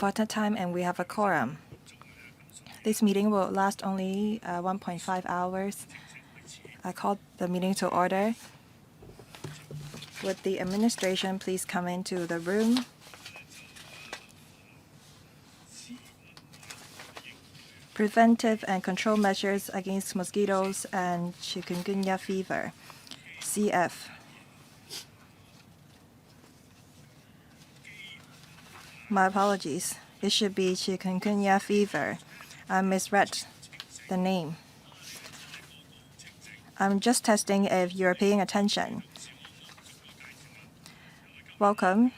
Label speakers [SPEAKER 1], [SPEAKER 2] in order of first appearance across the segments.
[SPEAKER 1] partner time, and we have a quorum. This meeting will last only 1.5 hours. I call the meeting to order. Would the administration please come into the room? Preventive and control measures against mosquitoes and chikungunya fever, CF. My apologies. It should be chikungunya fever. I misread the name. I'm just testing if you're paying attention. Welcome.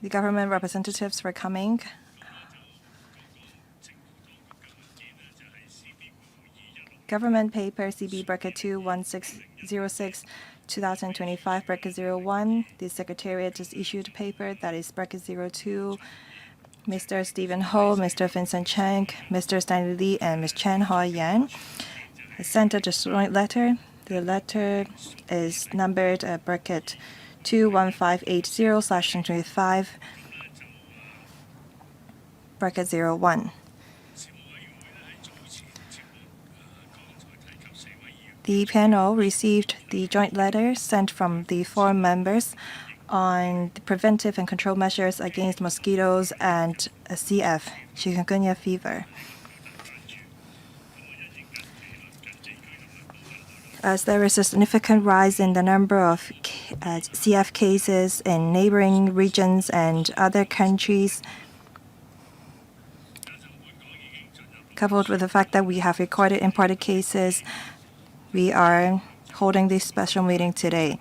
[SPEAKER 1] The government representatives for coming. Government paper CB bracket 21606 2025 bracket 01. The Secretariat just issued a paper that is bracket 02. Mr. Steven HO, Mr. Vincent CHENG, Mr. Stanley, and Ms. Chen Hoi-yan sent a joint letter. The letter is numbered bracket 21580/25 bracket 01. The panel received the joint letter sent from the 4 members on the preventive and control measures against mosquitoes and CF, chikungunya fever. As there is a significant rise in the number of CF cases in neighboring regions and other countries, coupled with the fact that we have recorded imported cases, we are holding this special meeting today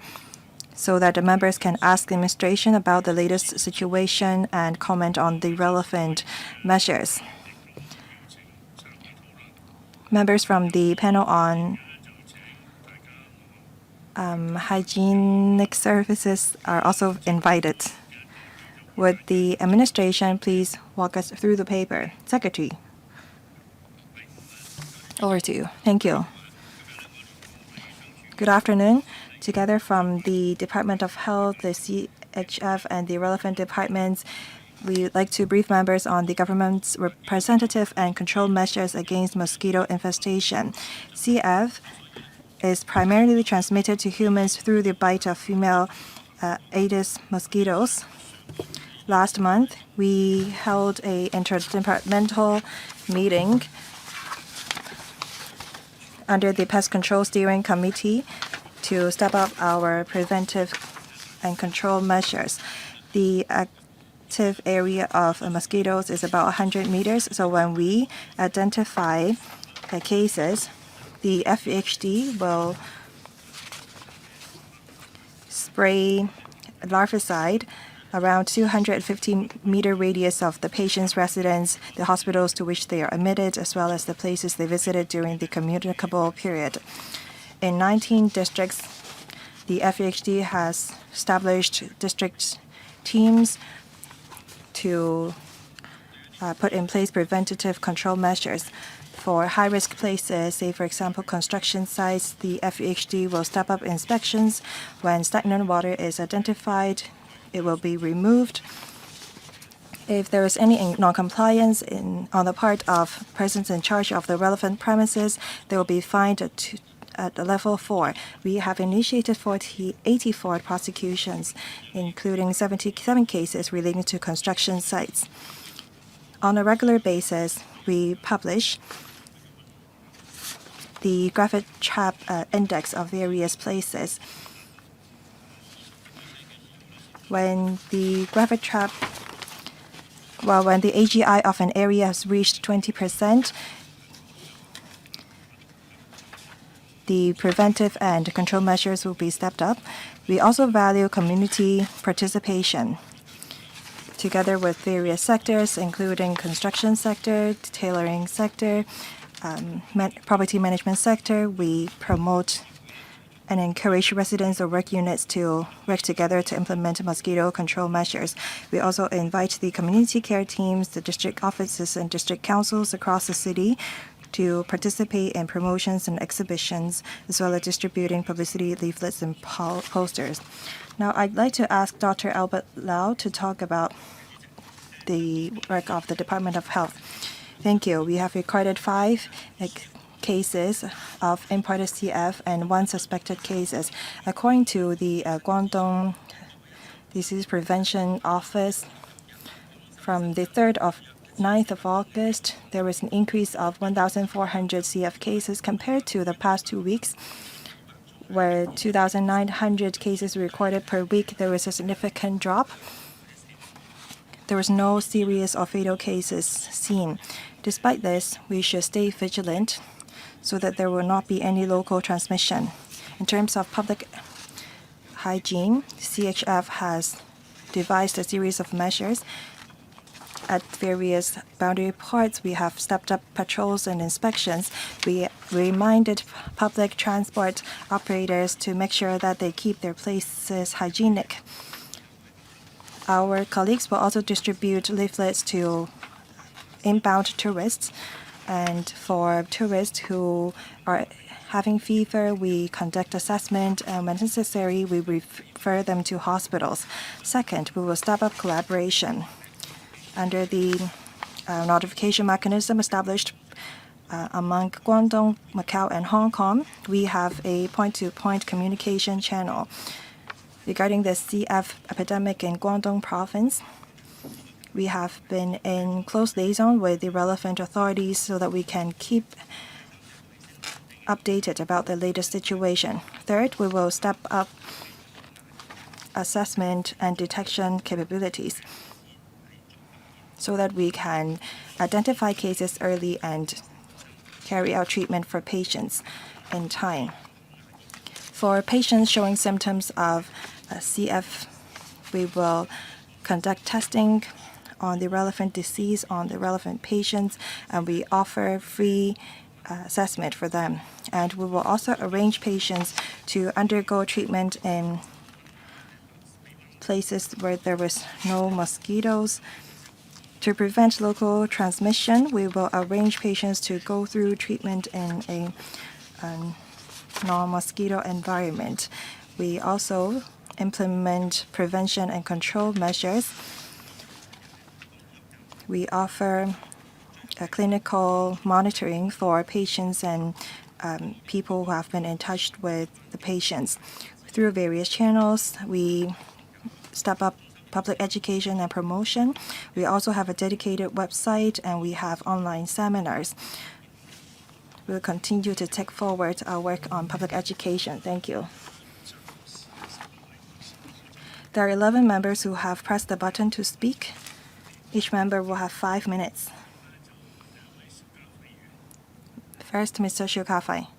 [SPEAKER 1] so that the members can ask the administration about the latest situation and comment on the relevant measures. Members from the panel on hygienic services are also invited. Would the administration please walk us through the paper? Secretary, over to you. Thank you. Good afternoon. Together from the Department of Health, the CHF, and the relevant departments, we would like to brief members on the government's representative and control measures against mosquito infestation. CF is primarily transmitted to humans through the bite of female Aedes mosquitoes. Last month, we held an interdepartmental meeting under the Pest Control Steering Committee to step up our preventive and control measures. The active area of mosquitoes is about 100 meters, so when we identify the cases, the FHD will spray larvicide around 250-meter radius of the patient's residence, the hospitals to which they are admitted, as well as the places they visited during the communicable period. In 19 districts, the FHD has established district teams to put in place preventative control measures. For high-risk places, say for example construction sites, the FHD will step up inspections. When stagnant water is identified, it will be removed. If there is any non-compliance on the part of persons in charge of the relevant premises, they will be fined at level 4. We have initiated 84 prosecutions, including 77 cases relating to construction sites. On a regular basis, we publish the graphite trap index of various places. When the graphite trap, when the AGI of an area has reached 20%, the preventive and control measures will be stepped up. We also value community participation. Together with various sectors, including construction sector, tailoring sector, property management sector, we promote and encourage residents or work units to work together to implement mosquito control measures. We also invite the community care teams, the district offices, and district councils across the city to participate in promotions and exhibitions, as well as distributing publicity leaflets and posters. Now, I'd like to ask Dr. Albert Lau to talk about the work of the Department of Health. Thank you. We have recorded 5 cases of imported CF and 1 suspected cases. According to the Guangdong Disease Prevention Office, from the 9th of August, there was an increase of 1,400 CF cases compared to the past 2 weeks, where 2,900 cases recorded per week. There was a significant drop. There was no serious or fatal cases seen. Despite this, we should stay vigilant so that there will not be any local transmission. In terms of public hygiene, CHF has devised a series of measures. At various boundary ports, we have stepped up patrols and inspections. We reminded public transport operators to make sure that they keep their places hygienic. Our colleagues will also distribute leaflets to inbound tourists. And for tourists who are having fever, we conduct assessment, and when necessary, we refer them to hospitals. Second, we will step up collaboration. Under the notification mechanism established among Guangdong, Macau, and Hong Kong, we have a point-to-point communication channel. Regarding the CF epidemic in Guangdong province, we have been in close liaison with the relevant authorities so that we can keep updated about the latest situation. Third, we will step up assessment and detection capabilities so that we can identify cases early and carry out treatment for patients in time. For patients showing symptoms of CF, we will conduct testing on the relevant disease on the relevant patients, and we offer free assessment for them. And we will also arrange patients to undergo treatment in places where there was no mosquitoes. To prevent local transmission, we will arrange patients to go through treatment in a non-mosquito environment. We also implement prevention and control measures. We offer clinical monitoring for patients and people who have been in touch with the patients. Through various channels, we step up public education and promotion. We also have a dedicated website, and we have online seminars. We'll continue to take forward our work on public education. Thank you. There are 11 members who have pressed the button to speak. Each member will have 5 minutes. First, Mr. Shu Ka-fai.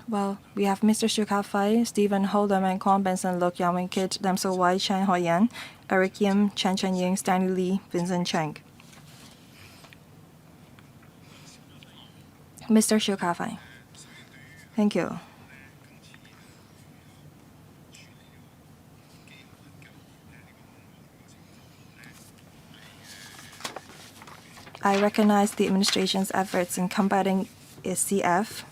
[SPEAKER 1] Well, we have Mr. Shu Ka-fai, Steven HO, Hon Vincent CHENG, Hoi-yan, Eric Yim, Chen Chen-ying, Stanley, Vincent CHENG. Mr. Shu Ka-fai. Thank you. I recognize the administration's efforts in combating CF.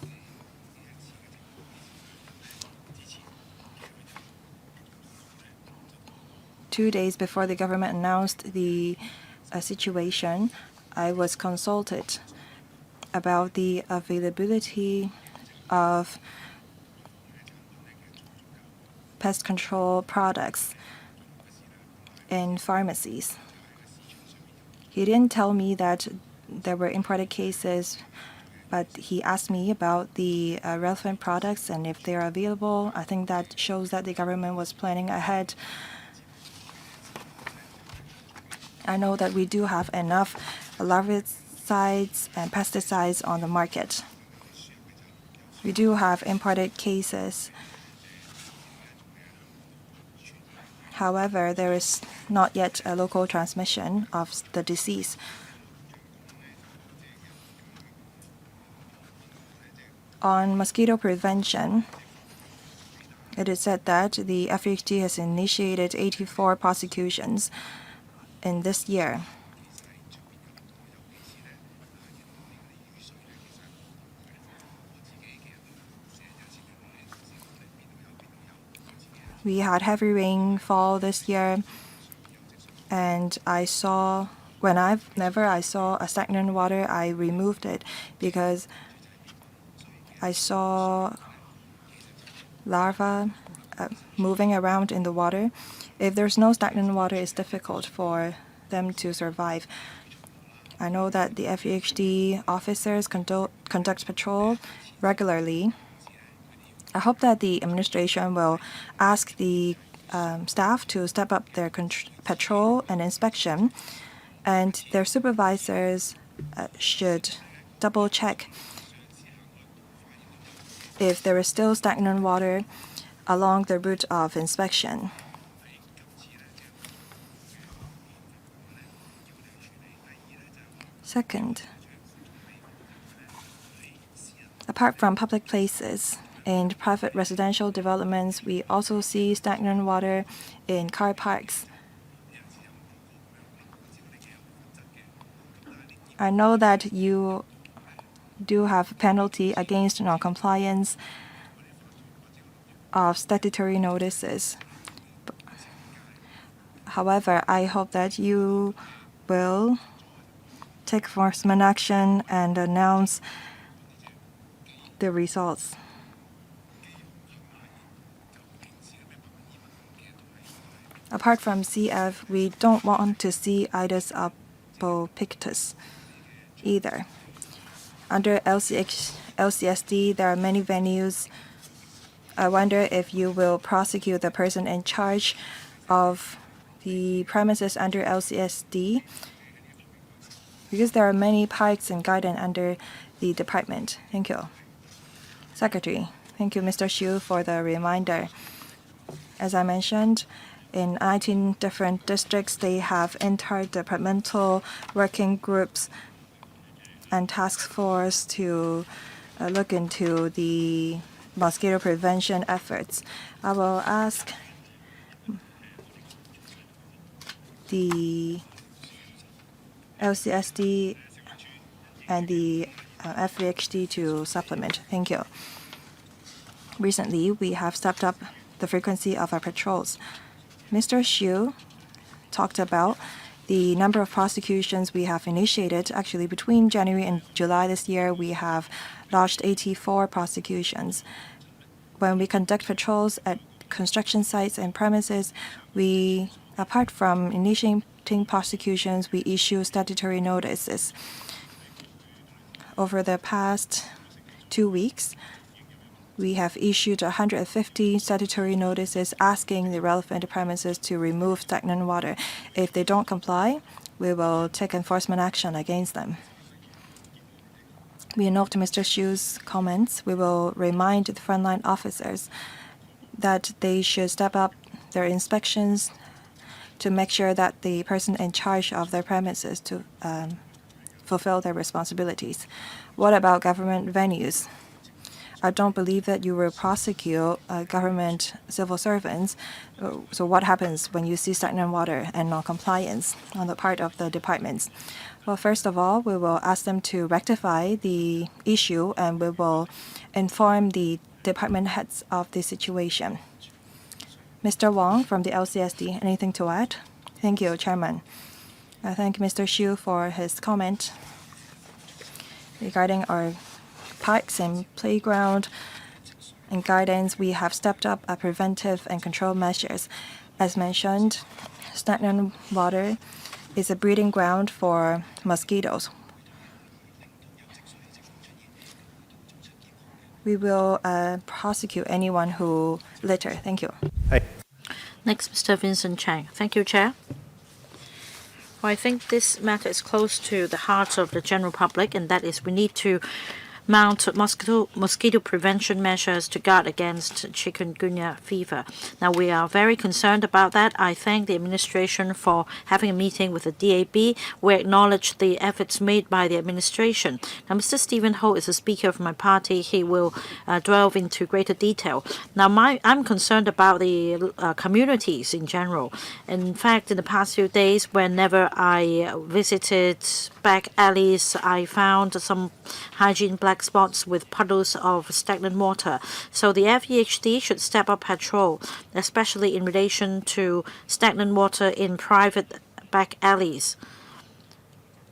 [SPEAKER 1] Two days before the government announced the situation, I was consulted about the availability of pest control products in pharmacies. He didn't tell me that there were imported cases, but he asked me about the relevant products and if they are available. I think that shows that the government was planning ahead. I know that we do have enough larvicides and pesticides on the market. We do have imported cases. However, there is not yet a local transmission of the disease. On mosquito prevention, it is said that the FHD has initiated 84 prosecutions in this year. We had heavy rainfall this year, and whenever I saw a stagnant water, I removed it because I saw larvae moving around in the water. If there's no stagnant water, it's difficult for them to survive. I know that the FEHD officers conduct patrol regularly. I hope that the administration will ask the staff to step up their patrol and inspection, and their supervisors should double check if there is still stagnant water along the route of inspection. Second, apart from public places, in private residential developments, we also see stagnant water in car parks. I know that you do have a penalty against non-compliance of statutory notices. However, I hope that you will take enforcement action and announce the results. Apart from CF, we don't want to see Aedes albopictus either. Under LCSD, there are many venues. I wonder if you will prosecute the person in charge of the premises under LCSD, because there are many parks and gardens under the department. Thank you. Secretary, thank you, Mr. Hsu, for the reminder. As I mentioned, in 19 different districts, they have interdepartmental working groups and task force to look into the mosquito prevention efforts. I will ask the LCSD and the FVHD to supplement. Thank you. Recently, we have stepped up the frequency of our patrols. Mr. Hsu talked about the number of prosecutions we have initiated. Actually, between January and July this year, we have lodged 84 prosecutions. When we conduct patrols at construction sites and premises, apart from initiating prosecutions, we issue statutory notices. Over the past 2 weeks, we have issued 150 statutory notices asking the relevant premises to remove stagnant water. If they don't comply, we will take enforcement action against them. We note Mr. Hsu's comments. We will remind the frontline officers that they should step up their inspections to make sure that the person in charge of their premises to fulfill their responsibilities. What about government venues? I don't believe that you will prosecute government civil servants. So what happens when you see stagnant water and non-compliance on the part of the departments? Well, first of all, we will ask them to rectify the issue, and we will inform the department heads of the situation. Mr. Wong from the LCSD, anything to add? Thank you, Chairman. I thank Mr. Hsu for his comment regarding our parks and playground and gardens. We have stepped up our preventive and control measures. As mentioned, stagnant water is a breeding ground for mosquitoes. We will prosecute anyone who litter. Thank you.
[SPEAKER 2] Next, Mr. Vincent CHENG. Thank you, Chair. Well, I think this matter is close to the heart of the general public, and that is we need to mount mosquito prevention measures to guard against chikungunya fever. Now, we are very concerned about that. I thank the administration for having a meeting with the DAB. We acknowledge the efforts made by the administration. Now, Mr. Steven HO is a speaker of my party. He will delve into greater detail. Now, I'm concerned about the communities in general. In fact, in the past few days, whenever I visited back alleys, I found some hygiene black black spots with puddles of stagnant water. So the FEHD should step up patrol, especially in relation to stagnant water in private back alleys.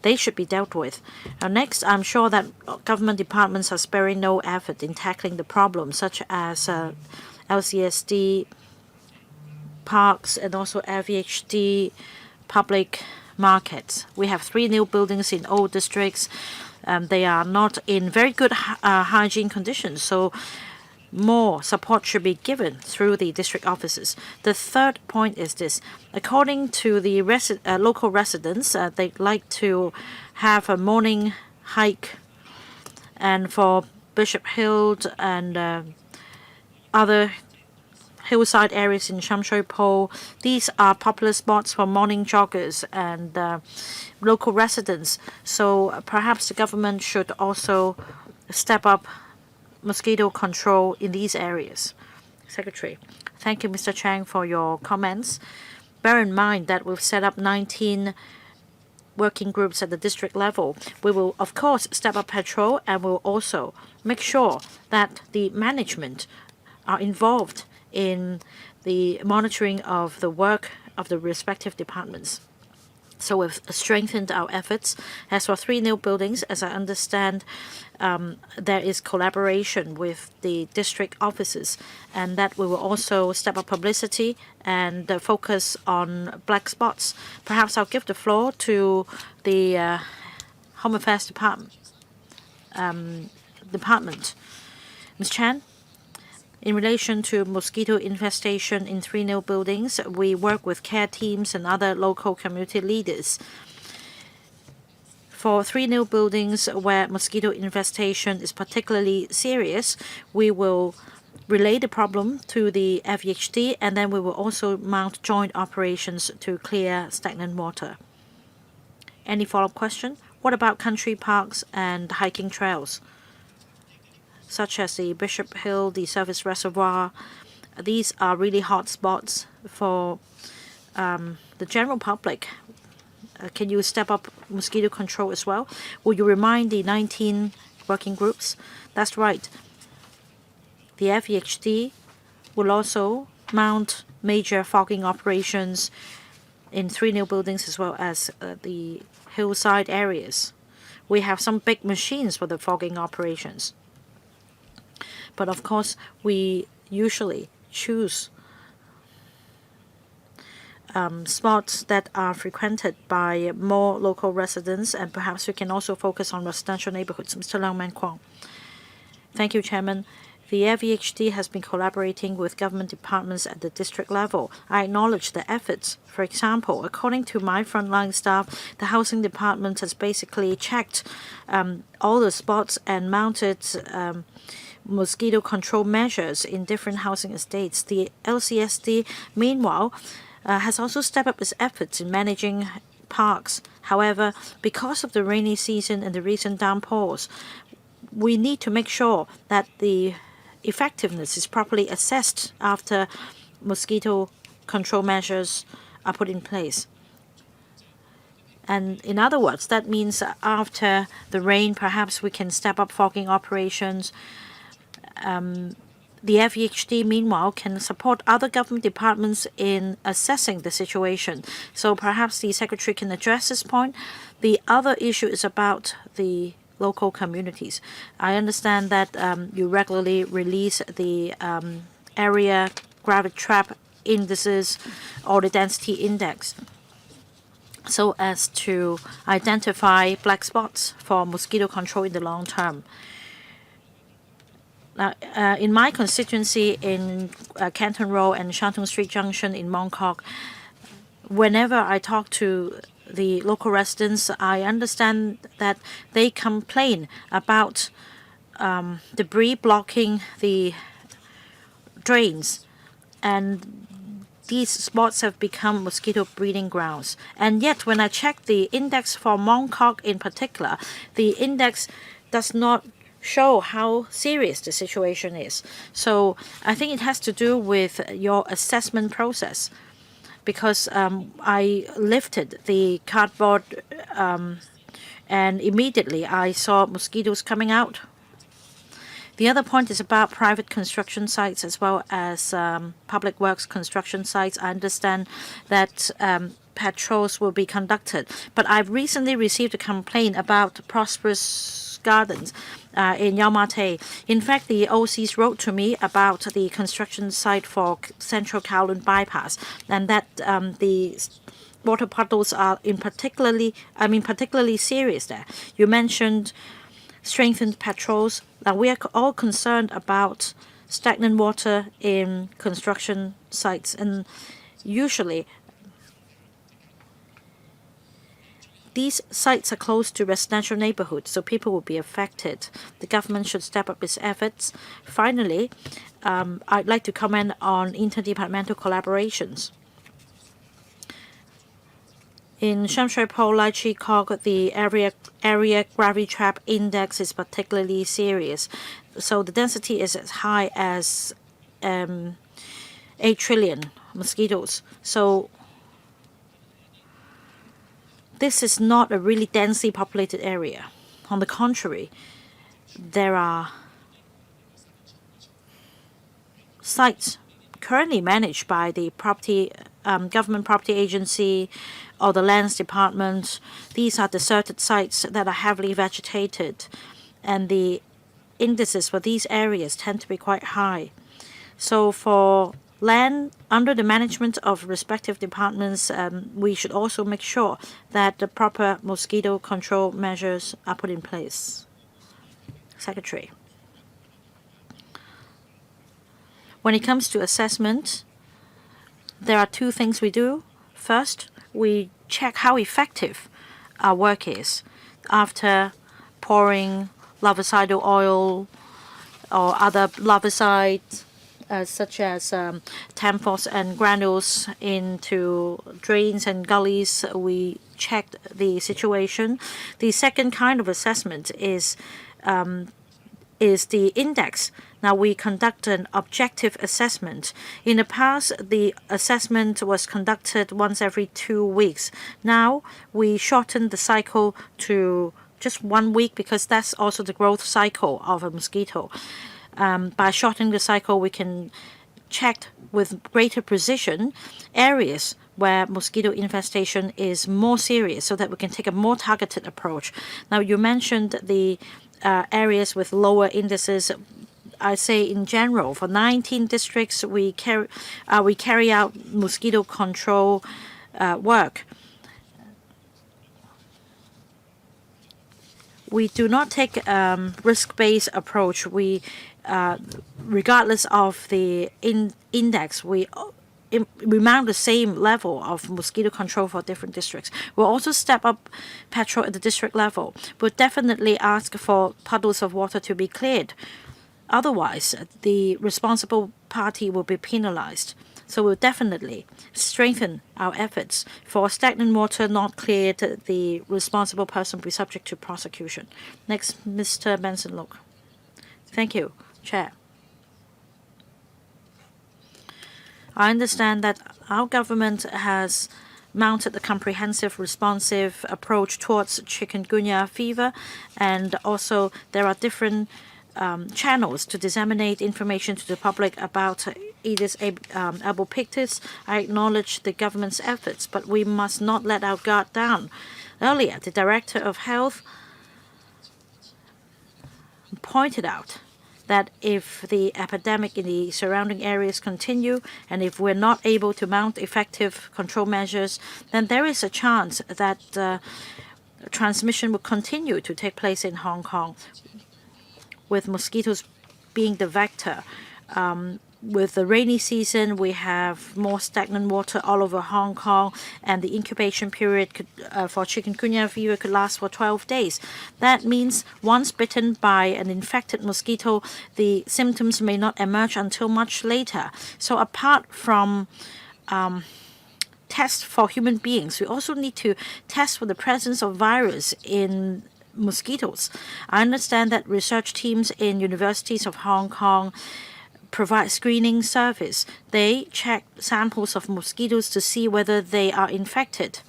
[SPEAKER 2] They should be dealt with. Next, I'm sure that government departments are sparing no effort in tackling the problem, such as LCSD parks and also FEHD public markets. We have 3 new buildings in old districts. They are not in very good hygiene conditions, so more support should be given through the district offices. The third point is this. According to the local residents, they'd like to have a morning hike, and for Bishop Hill and other hillside areas in Sham Shui Po, these are popular spots for morning joggers and local residents. So perhaps the government should also step up mosquito control in these areas. Secretary, thank you, Mr. Cheng, for your comments. Bear in mind that we've set up 19 working groups at the district level. We will, of course, step up patrol, and we'll also make sure that the management are involved in the monitoring of the work of the respective departments. So we've strengthened our efforts. As for 3 new buildings, as I understand, there is collaboration with the district offices, and that we will also step up publicity and focus on black spots. Perhaps I'll give the floor to the Home Affairs Department. Ms. Chan? In relation to mosquito infestation in 3 new buildings, we work with care teams and other local community leaders. For 3 new buildings where mosquito infestation is particularly serious, we will relay the problem to the FEHD, and then we will also mount joint operations to clear stagnant water. Any follow-up question? What about country parks and hiking trails, such as the Bishop Hill, the Service Reservoir? These are really hot spots for the general public. Can you step up mosquito control as well? Will you remind the 19 working groups? That's right. The FEHD will also mount major fogging operations in 3 new buildings as well as the hillside areas. We have some big machines for the fogging operations. But of course, we usually choose spots that are frequented by more local residents, and perhaps we can also focus on residential neighborhoods. Mr. Leung Man Kwong. Thank you, Chairman. The FEHD has been collaborating with government departments at the district level. I acknowledge the efforts. For example, according to my frontline staff, the housing department has basically checked all the spots and mounted mosquito control measures in different housing estates. The LCSD, meanwhile, has also stepped up its efforts in managing parks. However, because of the rainy season and the recent downpours, we need to make sure that the effectiveness is properly assessed after mosquito control measures are put in place. And in other words, that means after the rain, perhaps we can step up fogging operations. The FEHD, meanwhile, can support other government departments in assessing the situation. So perhaps the Secretary can address this point. The other issue is about the local communities. I understand that you regularly release the area gravity trap indices or the density index, so as to identify black spots for mosquito control in the long term. Now, in my constituency in Canton Road and Shantung Street Junction in Mong Kok, whenever I talk to the local residents, I understand that they complain about debris blocking the drains, and these spots have become mosquito breeding grounds. And yet, when I check the index for Mong Kok in particular, the index does not show how serious the situation is. So I think it has to do with your assessment process, because I lifted the cardboard and immediately I saw mosquitoes coming out The other point is about private construction sites as well as public works construction sites. I understand that patrols will be conducted, but I've recently received a complaint about Prosperous Gardens in Yau Ma Tei. In fact, the OCs wrote to me about the construction site for Central Kowloon Bypass, and that the water puddles are particularly serious there. You mentioned strengthened patrols. Now, we are all concerned about stagnant water in construction sites, and usually these sites are close to residential neighborhoods, so people will be affected. The government should step up its efforts. Finally, I'd like to comment on interdepartmental collaborations. In Sham Shui Po, Lai Chi Kok, the area gravity trap index is particularly serious. So the density is as high as 8 trillion mosquitoes. So this is not a really densely populated area. On the contrary, there are sites currently managed by the government property agency or the lands department. These are deserted sites that are heavily vegetated, and the indices for these areas tend to be quite high. So for land under the management of respective departments, we should also make sure that the proper mosquito control measures are put in place. Secretary. When it comes to assessment, there are two things we do. First, we check how effective our work is after pouring larvicidal oil or other larvicides such as tampons and granules into drains and gullies. We checked the situation. The second kind of assessment is the index. Now, we conduct an objective assessment. In the past, the assessment was conducted once every 2 weeks. Now, we shorten the cycle to just 1 week because that's also the growth cycle of a mosquito. By shortening the cycle, we can check with greater precision areas where mosquito infestation is more serious so that we can take a more targeted approach. Now, you mentioned the areas with lower indices. I say in general, for 19 districts, we carry out mosquito control work. We do not take a risk-based approach. We, regardless of the index, we mount the same level of mosquito control for different districts. We'll also step up patrol at the district level. We'll definitely ask for puddles of water to be cleared. Otherwise, the responsible party will be penalized. So we'll definitely strengthen our efforts. For stagnant water not cleared, the responsible person will be subject to prosecution. Next, Mr. Benson Look. Thank you, Chair. I understand that our government has mounted a comprehensive, responsive approach towards chikungunya fever, and also there are different channels to disseminate information to the public about Aedes albopictus. I acknowledge the government's efforts, but we must not let our guard down. Earlier, the Director of Health pointed out that if the epidemic in the surrounding areas continue and if we're not able to mount effective control measures, then there is a chance that transmission will continue to take place in Hong Kong, with mosquitoes being the vector. With the rainy season, we have more stagnant water all over Hong Kong, and the incubation period for chikungunya fever could last for 12 days. That means once bitten by an infected mosquito, the symptoms may not emerge until much later. So apart from tests for human beings, we also need to test for the presence of virus in mosquitoes. I understand that research teams in universities of Hong Kong provide screening service. They check samples of mosquitoes to see whether they are infected.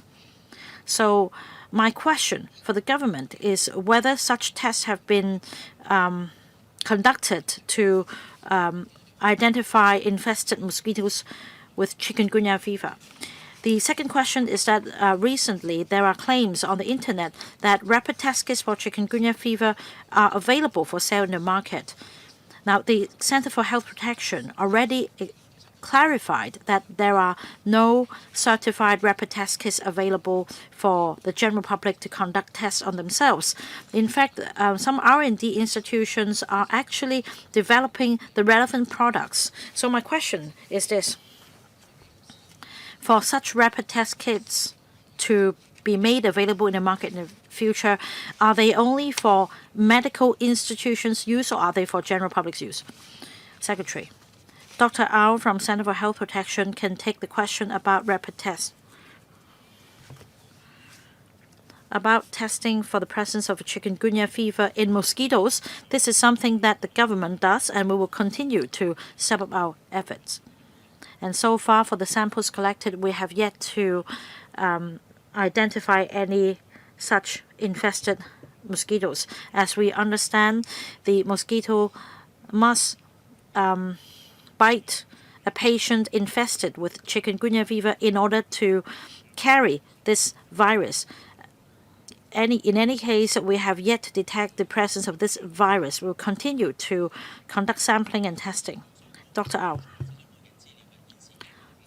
[SPEAKER 2] So my question for the government is whether such tests have been conducted to identify infested mosquitoes with chikungunya fever. The second question is that recently there are claims on the internet that rapid test kits for chikungunya fever are available for sale in the market. Now, the Center for Health Protection already clarified that there are no certified rapid test kits available for the general public to conduct tests on themselves. In fact, some R&D institutions are actually developing the relevant products. So my question is this. For such rapid test kits to be made available in the market in the future, are they only for medical institutions' use or are they for general public's use? Secretary. Dr. Au from Center for Health Protection can take the question about rapid tests. About testing for the presence of chikungunya fever in mosquitoes, this is something that the government does, and we will continue to step up our efforts. And so far, for the samples collected, we have yet to identify any such infested mosquitoes. As we understand, the mosquito must bite a patient infested with chikungunya fever in order to carry this virus. In any case, we have yet to detect the presence of this virus. We'll continue to conduct sampling and testing. Dr. Au.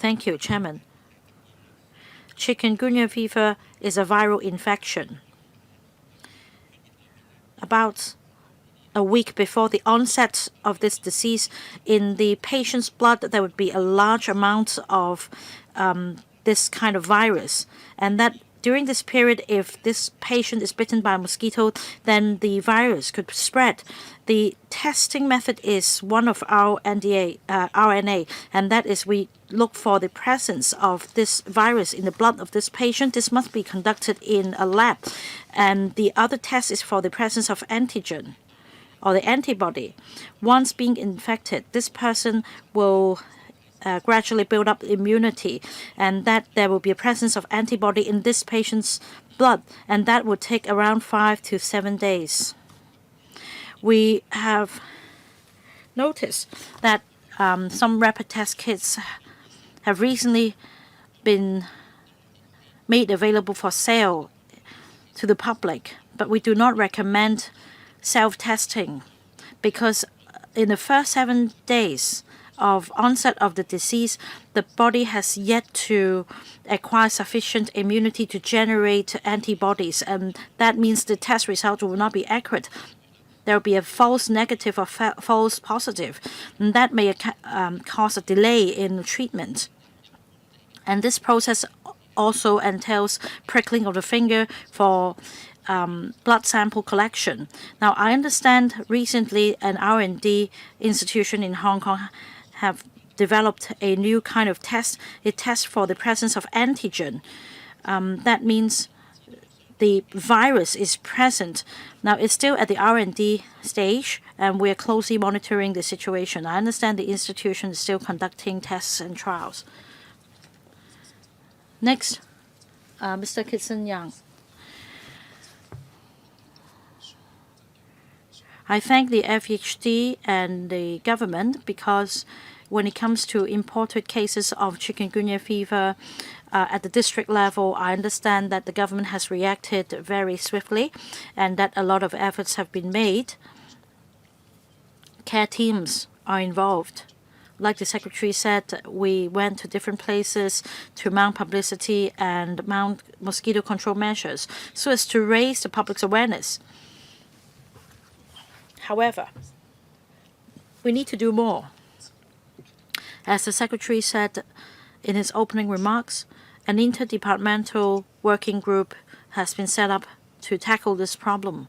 [SPEAKER 2] Thank you, Chairman. Chikungunya fever is a viral infection. About a week before the onset of this disease, in the patient's blood, there would be a large amount of this kind of virus. And that during this period, if this patient is bitten by a mosquito, then the virus could spread. The testing method is one of our RNA, and that is we look for the presence of this virus in the blood of this patient. This must be conducted in a lab. And the other test is for the presence of antigen, or the antibody. Once being infected, this person will gradually build up immunity, and that there will be a presence of antibody in this patient's blood, and that will take around 5 to 7 days. We have noticed that some rapid test kits have recently been made available for sale to the public, but we do not recommend self-testing because in the first 7 days of onset of the disease, the body has yet to acquire sufficient immunity to generate antibodies, and that means the test result will not be accurate. There will be a false negative or false positive, and that may cause a delay in treatment. And this process also entails prickling of the finger for blood sample collection. Now, I understand recently an R&D institution in Hong Kong have developed a new kind of test. It tests for the presence of antigen. That means the virus is present. Now, it's still at the R&D stage, and we are closely monitoring the situation. I understand the institution is still conducting tests and trials. Next, Mr. Kitson Yang. I thank the FHD and the government because when it comes to imported cases of chikungunya fever at the district level, I understand that the government has reacted very swiftly and that a lot of efforts have been made. Care teams are involved. Like the Secretary said, we went to different places to mount publicity and mount mosquito control measures so as to raise the public's awareness. However, we need to do more. As the Secretary said in his opening remarks, an interdepartmental working group has been set up to tackle this problem.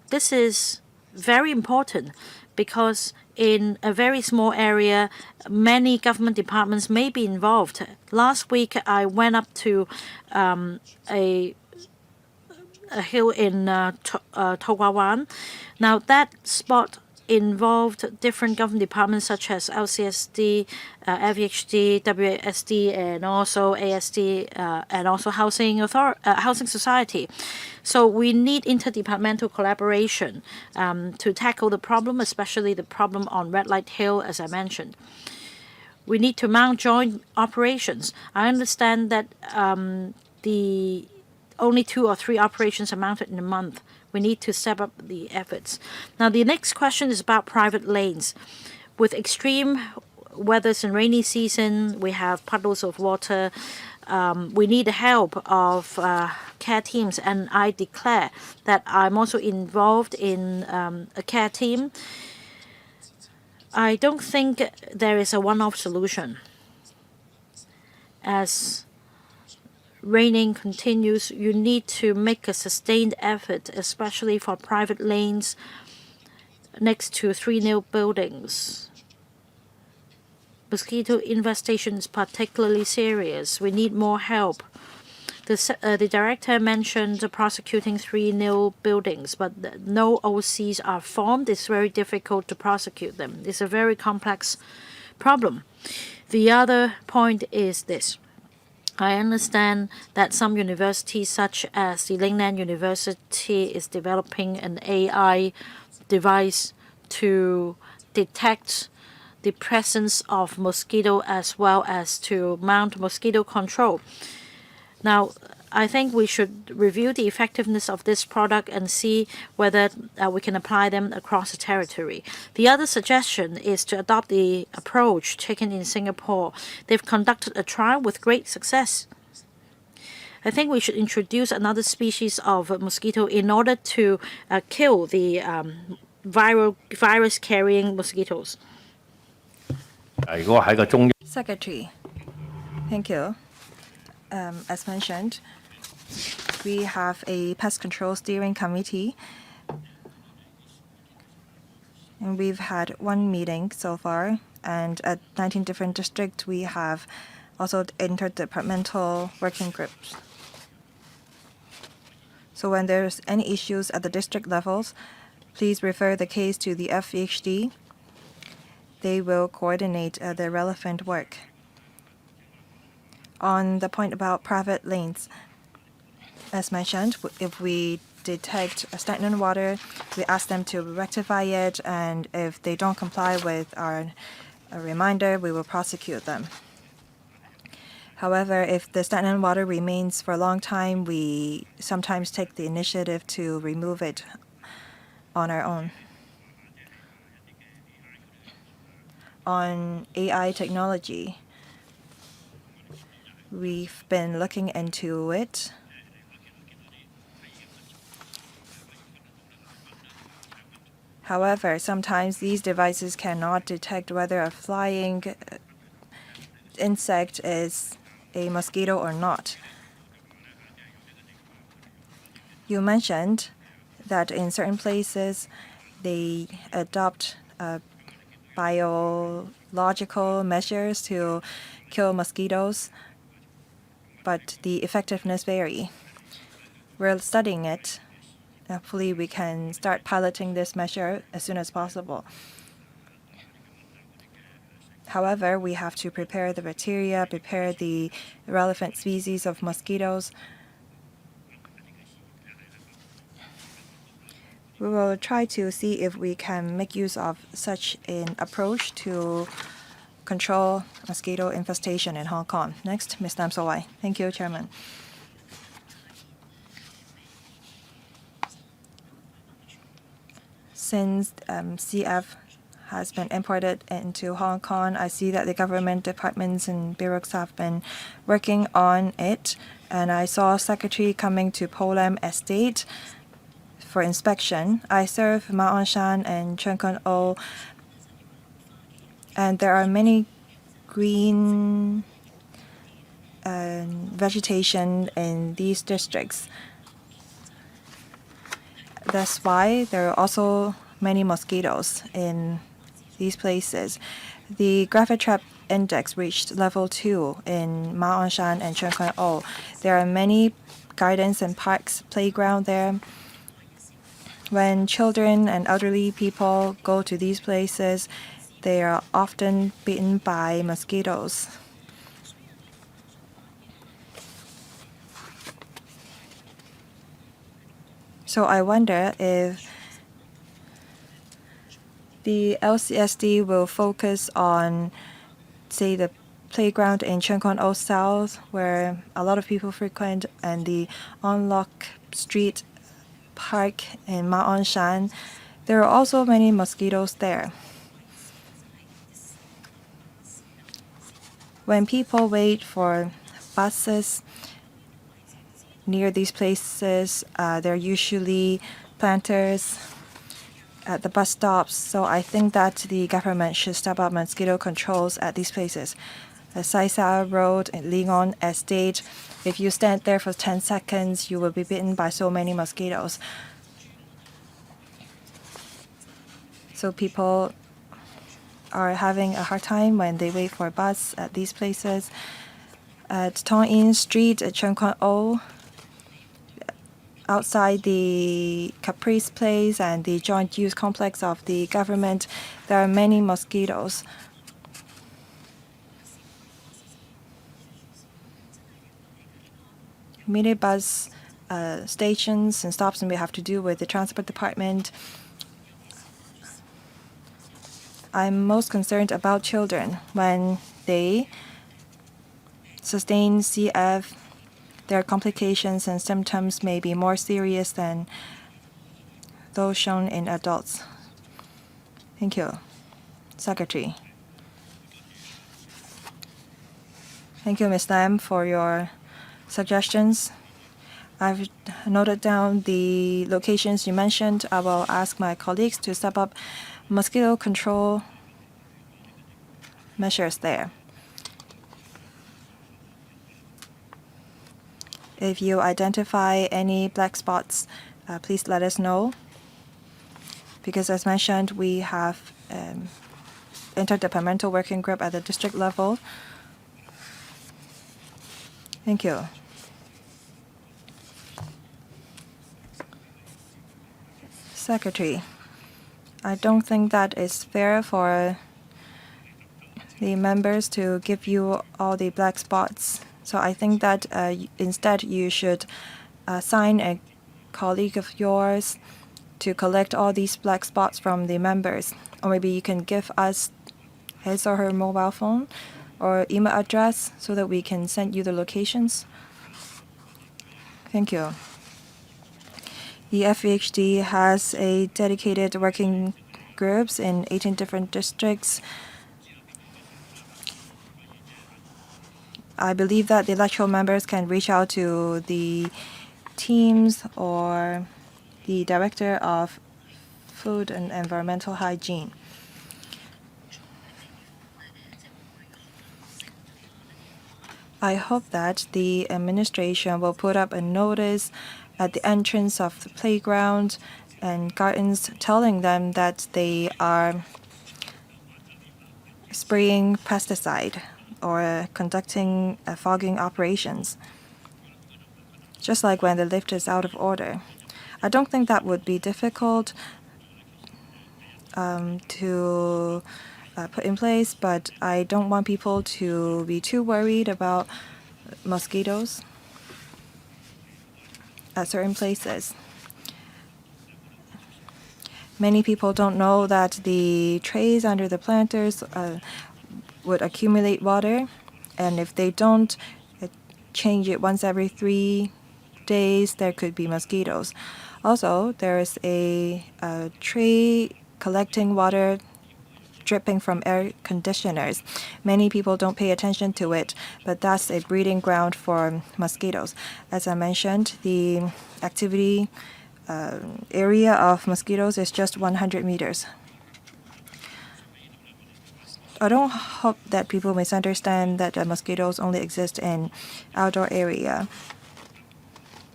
[SPEAKER 2] This is very important because in a very small area, many government departments may be involved. Last week, I went up to a hill in To Kwa Wan. Now, that spot involved different government departments such as LCSD, FEHD, WASD, and also ASD, and also Housing Society. So we need interdepartmental collaboration to tackle the problem, especially the problem on Red Light Hill, as I mentioned. We need to mount joint operations. I understand that the only 2 or 3 operations are mounted in a month. We need to step up the efforts. Now, the next question is about private lanes. With extreme weathers and rainy season, we have puddles of water. We need the help of care teams, and I declare that I'm also involved in a care team. I don't think there is a one-off solution. As raining continues, you need to make a sustained effort, especially for private lanes next to 3 new buildings. Mosquito infestation is particularly serious. We need more help. The director mentioned prosecuting 3 new buildings, but no OCs are formed. It's very difficult to prosecute them. It's a very complex problem. The other point is this. I understand that some universities, such as the Lingnan University, is developing an AI device to detect the presence of mosquito as well as to mount mosquito control. Now, I think we should review the effectiveness of this product and see whether we can apply them across the territory. The other suggestion is to adopt the approach taken in Singapore. They've conducted a trial with great success. I think we should introduce another species of mosquito in order to kill the virus-carrying mosquitoes.
[SPEAKER 1] Secretary, thank you. As mentioned, we have a pest control steering committee, and we've had 1 meeting so far, and at 19 different districts we have also interdepartmental working groups. So when there's any issues at the district levels, please refer the case to the FEHD. They will coordinate the relevant work. On the point about private lanes, as mentioned, if we detect stagnant water, we ask them to rectify it, and if they don't comply with our reminder, we will prosecute them. However, if the stagnant water remains for a long time, we sometimes take the initiative to remove it on our own. On AI technology, we've been looking into it. However, sometimes these devices cannot detect whether a flying insect is a mosquito or not. You mentioned that in certain places they adopt biological measures to kill mosquitoes, but the effectiveness vary. We're studying it. Hopefully we can start piloting this measure as soon as possible. However, we have to prepare the bacteria, prepare the relevant species of mosquitoes. We will try to see if we can make use of such an approach to control mosquito infestation in Hong Kong. Next, Ms. Nam So-wai. Thank you, Chairman. Since CF has been imported into Hong Kong, I see that the government departments and bureaus have been working on it. And I saw Secretary coming to Polem Estate for inspection. I serve Ma On Shan and Chun Kun O, and there are many green vegetation in these districts. That's why there are also many mosquitoes in these places. The graphite trap index reached level 2 in Ma On Shan and Chun Kun O. There are many gardens and parks, playground there. When children and elderly people go to these places, they are often bitten by mosquitoes. So I wonder if the LCSD will focus on, say, the playground in Cheung Kwan O South, where a lot of people frequent, and the On Lok Street Park in Ma On Shan. There are also many mosquitoes there. When people wait for buses near these places, they're usually planters at the bus stops. So I think that the government should step up mosquito controls at these places. Sai Sa Road in Lingon Estate, if you stand there for 10 seconds, you will be bitten by so many mosquitoes. So people are having a hard time when they wait for a bus at these places. At Tong In Street at Cheung Kwan O, outside the Caprice Place and the joint use complex of the government, there are many mosquitoes. Minibus stations and stops may have to do with the transport department. I'm most concerned about children. When they sustain CF, their complications and symptoms may be more serious than those shown in adults. Thank you. Secretary. Thank you, Ms. Lam, for your suggestions. I've noted down the locations you mentioned. I will ask my colleagues to step up mosquito control measures there. If you identify any black spots, please let us know. Because as mentioned, we have interdepartmental working group at the district level. Thank you. Secretary, I don't think that is fair for the members to give you all the black spots. So I think that instead you should assign a colleague of yours to collect all these black spots from the members. Or maybe you can give us his or her mobile phone or email address so that we can send you the locations. Thank you. The FEHD has a dedicated working groups in 18 different districts. I believe that the electoral members can reach out to the teams or the Director of Food and Environmental Hygiene. I hope that the administration will put up a notice at the entrance of the playground and gardens telling them that they are spraying pesticide or conducting fogging operations, just like when the lift is out of order. I don't think that would be difficult to put in place, but I don't want people to be too worried about mosquitoes at certain places. Many people don't know that the trays under the planters would accumulate water, and if they don't change it once every 3 days, there could be mosquitoes. Also, there is a tray collecting water dripping from air conditioners. Many people don't pay attention to it, but that's a breeding ground for mosquitoes. As I mentioned, the activity area of mosquitoes is just 100 meters. I don't hope that people misunderstand that mosquitoes only exist in outdoor area.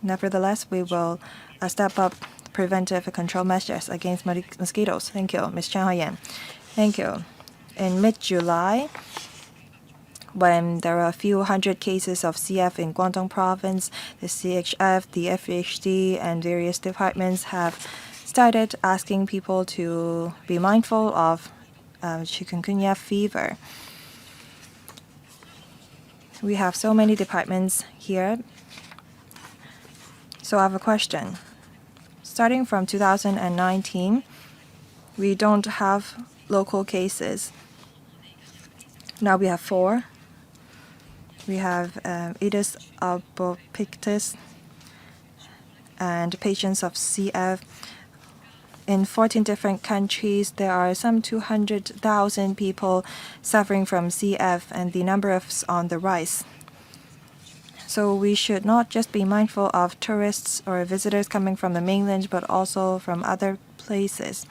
[SPEAKER 1] Nevertheless, we will step up preventive control measures against mosquitoes. Thank you, Ms. Hoi-yan. Thank you. In mid-July, when there are a few hundred cases of CF in Guangdong province, the CHF, the FHD, and various departments have started asking people to be mindful of chikungunya fever. We have so many departments here. So I have a question. Starting from 2019, we don't have local cases. Now we have 4. We have Aedes albopictus and patients of CF. In 14 different countries, there are some 200,000 people suffering from CF, and the number is on the rise. So we should not just be mindful of tourists or visitors coming from the mainland, but also from other places.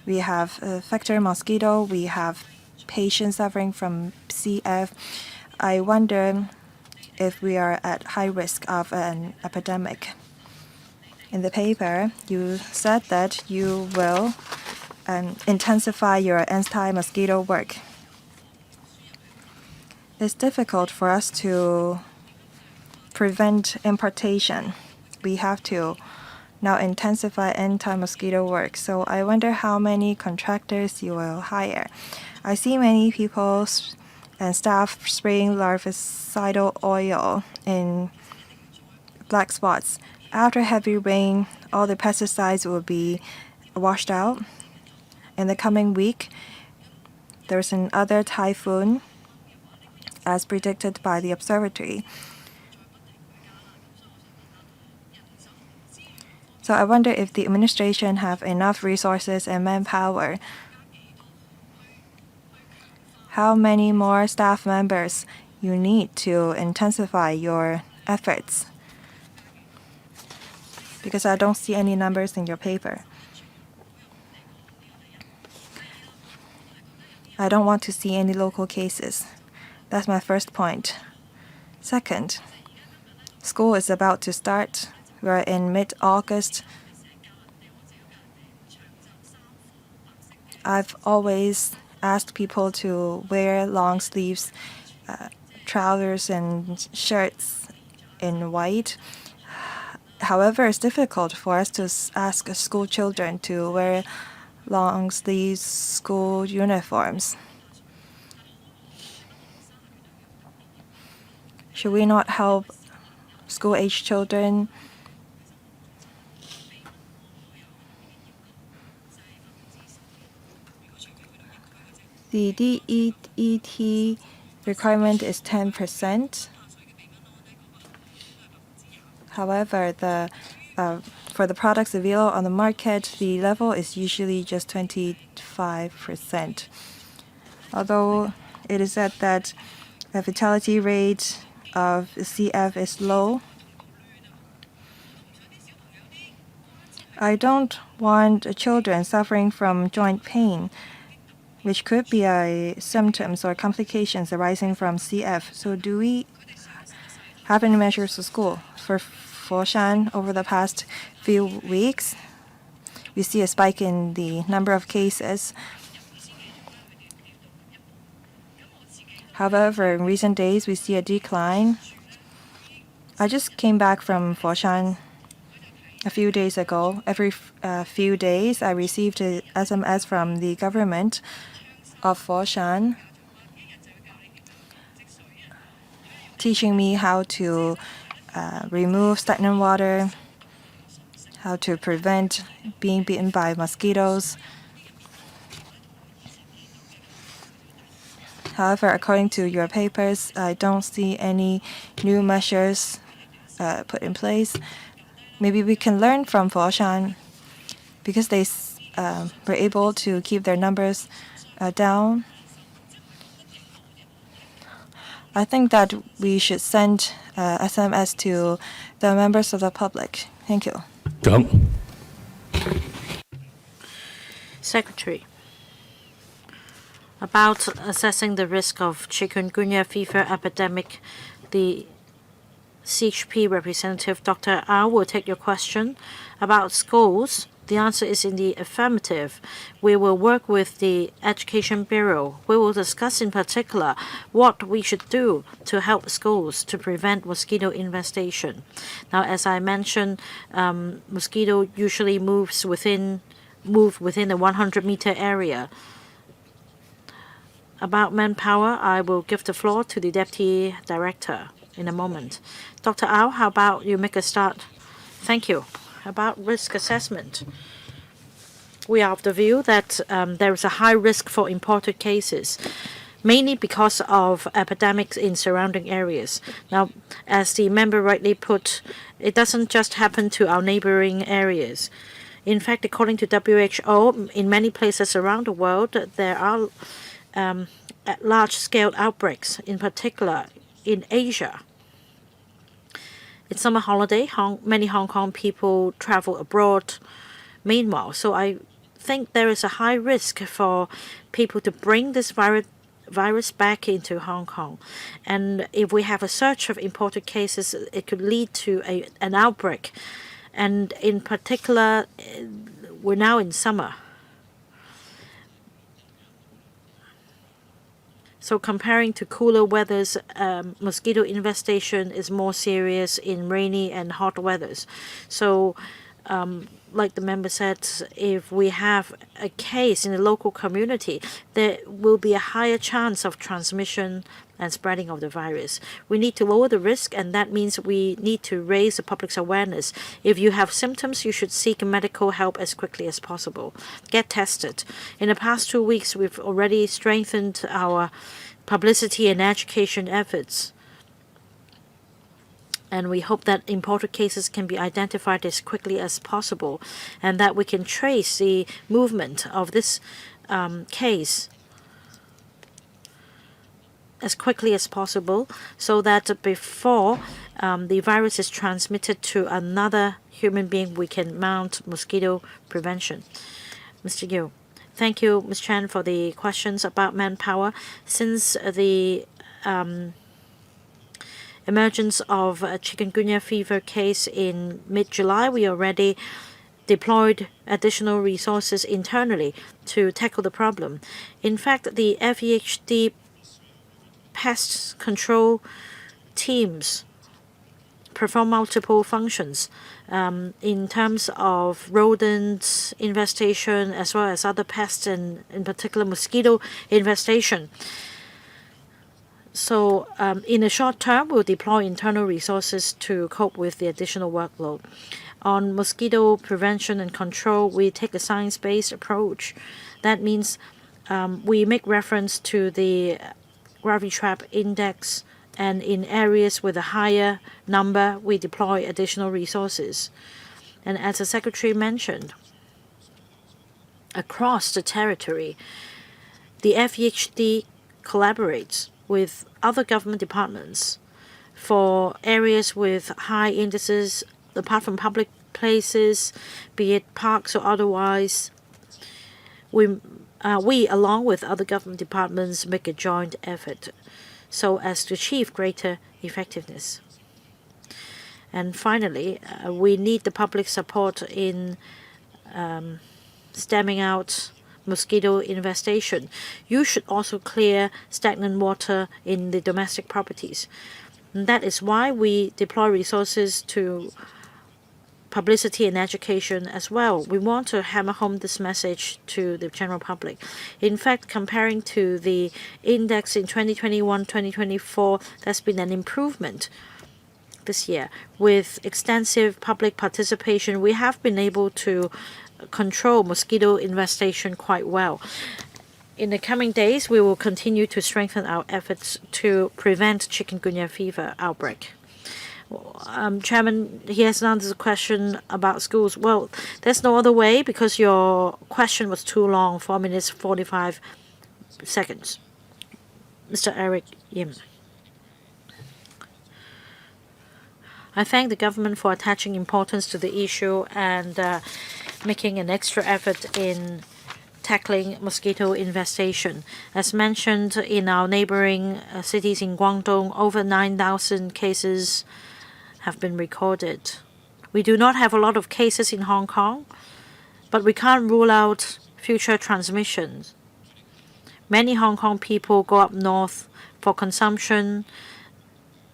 [SPEAKER 1] We have vector mosquito. We have patients suffering from CF. I wonder if we are at high risk of an epidemic. In the paper, you said that you will intensify your anti-mosquito work. It's difficult for us to prevent importation. We have to now intensify anti-mosquito work. So I wonder how many contractors you will hire. I see many people and staff spraying larvicidal oil in black spots. After heavy rain, all the pesticides will be washed out. In the coming week, there's another typhoon, as predicted by the observatory. So I wonder if the administration have enough resources and manpower. How many more staff members you need to intensify your efforts? Because I don't see any numbers in your paper. I don't want to see any local cases. That's my first point. Second, school is about to start. We're in mid-August. I've always asked people to wear long sleeves, trousers and shirts in white. However, it's difficult for us to ask school children to wear long sleeves school uniforms. Should we not help school-age children? The DEET requirement is 10%. However, for the products available on the market, the level is usually just 25%. Although it is said that the fatality rate of CF is low, I don't want children suffering from joint pain, which could be symptoms or complications arising from CF. So do we have any measures for school? For Foshan, over the past few weeks, we see a spike in the number of cases. However, in recent days, we see a decline. I just came back from Foshan a few days ago. Every few days, I received an SMS from the government of Foshan teaching me how to remove stagnant water, how to prevent being bitten by mosquitoes. However, according to your papers, I don't see any new measures put in place. Maybe we can learn from Foshan because they were able to keep their numbers down. I think that we should send SMS to the members of the public. Thank you.
[SPEAKER 2] Secretary, about assessing the risk of chikungunya fever epidemic, the CHP representative Dr. Au will take your question. About schools, The answer is in the affirmative. We will work with the Education Bureau. We will discuss in particular what we should do to help schools to prevent mosquito infestation. Now, as I mentioned, mosquito usually move within a 100-meter area. About manpower, I will give the floor to the Deputy Director in a moment. Dr. Au, how about you make a start? Thank you. About risk assessment, we are of the view that there is a high risk for imported cases, mainly because of epidemics in surrounding areas. Now, as the member rightly put, it doesn't just happen to our neighboring areas. In fact, according to WHO, in many places around the world, there are large-scale outbreaks, in particular in Asia. It's summer holiday. Many Hong Kong people travel abroad meanwhile. So I think there is a high risk for people to bring this virus back into Hong Kong. And if we have a surge of imported cases, it could lead to an outbreak. And in particular, we're now in summer. So comparing to cooler weathers, mosquito infestation is more serious in rainy and hot weathers. So like the member said, if we have a case in the local community, there will be a higher chance of transmission and spreading of the virus. We need to lower the risk, and that means we need to raise the public's awareness. If you have symptoms, you should seek medical help as quickly as possible. Get tested. In the past 2 weeks, we've already strengthened our publicity and education efforts. And we hope that imported cases can be identified as quickly as possible, and that we can trace the movement of this case as quickly as possible, so that before the virus is transmitted to another human being, we can mount mosquito prevention. Mr. Yu. Thank you, Ms. Chen, for the questions about manpower. Since the emergence of a chikungunya fever case in mid-July, we already deployed additional resources internally to tackle the problem. In fact, the FEHD pest control teams perform multiple functions in terms of rodent infestation as well as other pests, and in particular mosquito infestation. So in the short term, we'll deploy internal resources to cope with the additional workload. On mosquito prevention and control, we take a science-based approach. That means we make reference to the gravity trap index, and in areas with a higher number, we deploy additional resources. And as the Secretary mentioned, across the territory, the FEHD collaborates with other government departments for areas with high indices, apart from public places, be it parks or otherwise. We, along with other government departments, make a joint effort so as to achieve greater effectiveness. And finally, we need the public support in stemming out mosquito infestation. You should also clear stagnant water in the domestic properties. And that is why we deploy resources to publicity and education as well. We want to hammer home this message to the general public. In fact, comparing to the index in 2021-2024, there's been an improvement this year. With extensive public participation, we have been able to control mosquito infestation quite well. In the coming days, we will continue to strengthen our efforts to prevent chikungunya fever outbreak. Chairman, he has answered the question about schools. Well, there's no other way because your question was too long, 4 minutes, 45 seconds. Mr. Eric Yim. I thank the government for attaching importance to the issue and making an extra effort in tackling mosquito infestation. As mentioned, in our neighboring cities in Guangdong, over 9,000 cases have been recorded. We do not have a lot of cases in Hong Kong, But we can't rule out future transmissions. Many Hong Kong people go up north for consumption.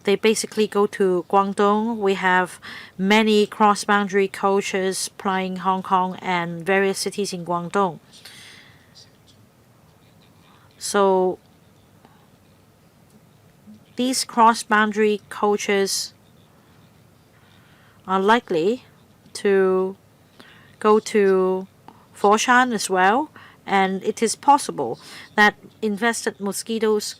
[SPEAKER 2] They basically go to Guangdong. We have many cross-boundary coaches plying Hong Kong and various cities in Guangdong. So these cross-boundary coaches are likely to go to Foshan as well, and it is possible that infested mosquitoes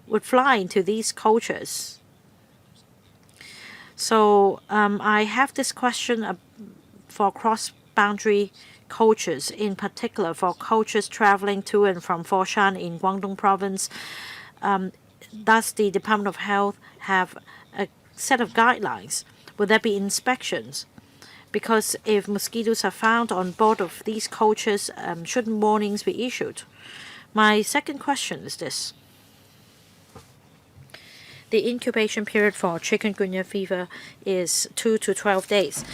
[SPEAKER 2] would fly into these coaches. So I have this question for cross-boundary coaches, in particular for coaches traveling to and from Foshan in Guangdong province. Does the Department of Health have a set of guidelines? Will there be inspections? Because if mosquitoes are found on board of these coaches, shouldn't warnings be issued? My second question is this. The incubation period for chikungunya fever is 2 to 12 days.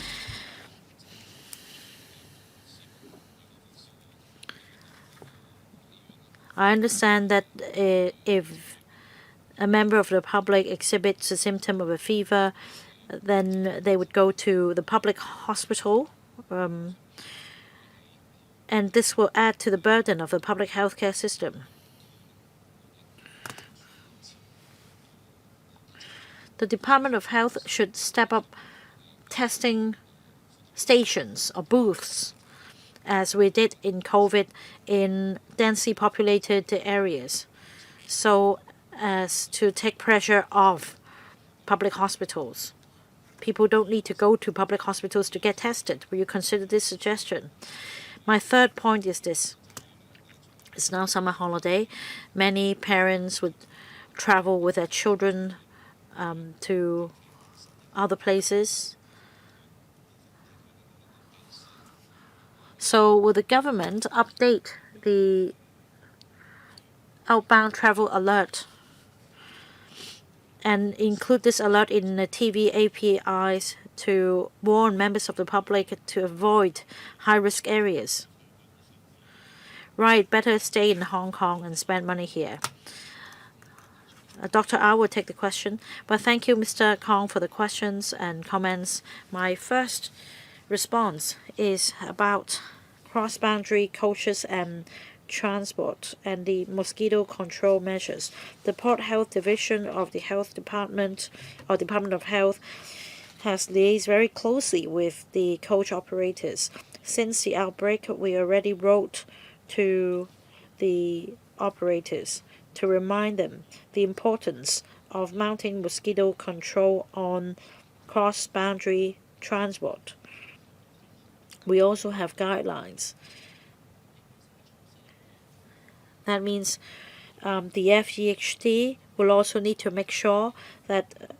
[SPEAKER 2] I understand that if a member of the public exhibits a symptom of a fever, then they would go to the public hospital, and this will add to the burden of the public healthcare system. The Department of Health should step up testing stations or booths, as we did in COVID in densely populated areas, so as to take pressure off public hospitals. People don't need to go to public hospitals to get tested. Will you consider this suggestion? My third point is this. It's now summer holiday. Many parents would travel with their children to other places. So will the government update the outbound travel alert and include this alert in the TV APIs to warn members of the public to avoid high-risk areas? Right, better stay in Hong Kong and spend money here. Dr. Au will take the question. But thank you, Mr. Kong, for the questions and comments. My first response is about cross-boundary coaches and transport and the mosquito control measures. The Port Health Division of the Health Department or Department of Health has liaised very closely with the coach operators. Since the outbreak, we already wrote to the operators to remind them the importance of mounting mosquito control on cross-boundary transport. We also have guidelines. That means the FEHD will also need to make sure that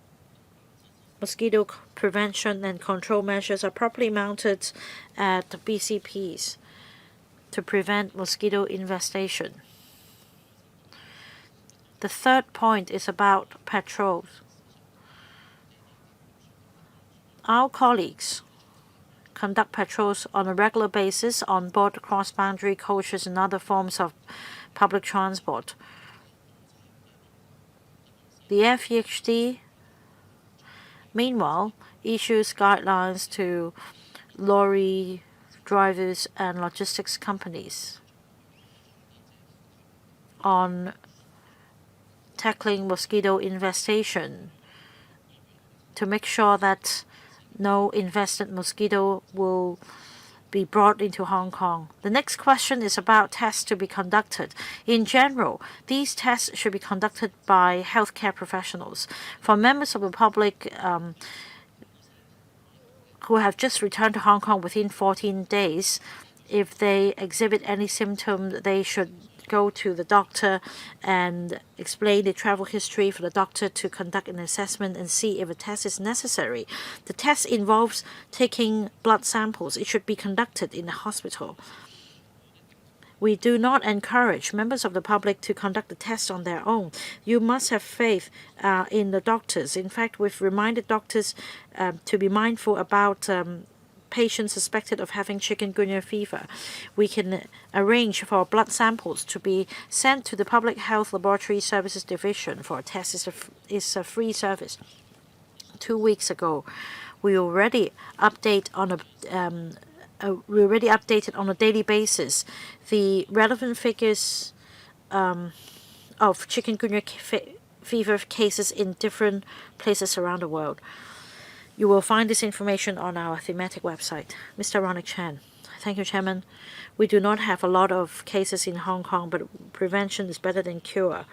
[SPEAKER 2] mosquito prevention and control measures are properly mounted at BCPs to prevent mosquito infestation. The third point is about patrols. Our colleagues conduct patrols on a regular basis on board cross-boundary coaches and other forms of public transport. The FEHD, meanwhile, issues guidelines to lorry drivers and logistics companies on tackling mosquito infestation to make sure that no infested mosquito will be brought into Hong Kong. The next question is about tests to be conducted. In general, these tests should be conducted by healthcare professionals. For members of the public who have just returned to Hong Kong within 14 days, if they exhibit any symptom, they should go to the doctor and explain the travel history for the doctor to conduct an assessment and see if a test is necessary. The test involves taking blood samples. It should be conducted in the hospital. We do not encourage members of the public to conduct the test on their own. You must have faith in the doctors. In fact, we've reminded doctors to be mindful about patients suspected of having chikungunya fever. We can arrange for blood samples to be sent to the Public Health Laboratory Services Division for a test. It's a free service. 2 weeks ago, we already updated on a daily basis the relevant figures of chikungunya fever cases in different places around the world. You will find this information on our thematic website. Mr. Ronald Chan. Thank you, Chairman. We do not have a lot of cases in Hong Kong, but prevention is better than cure.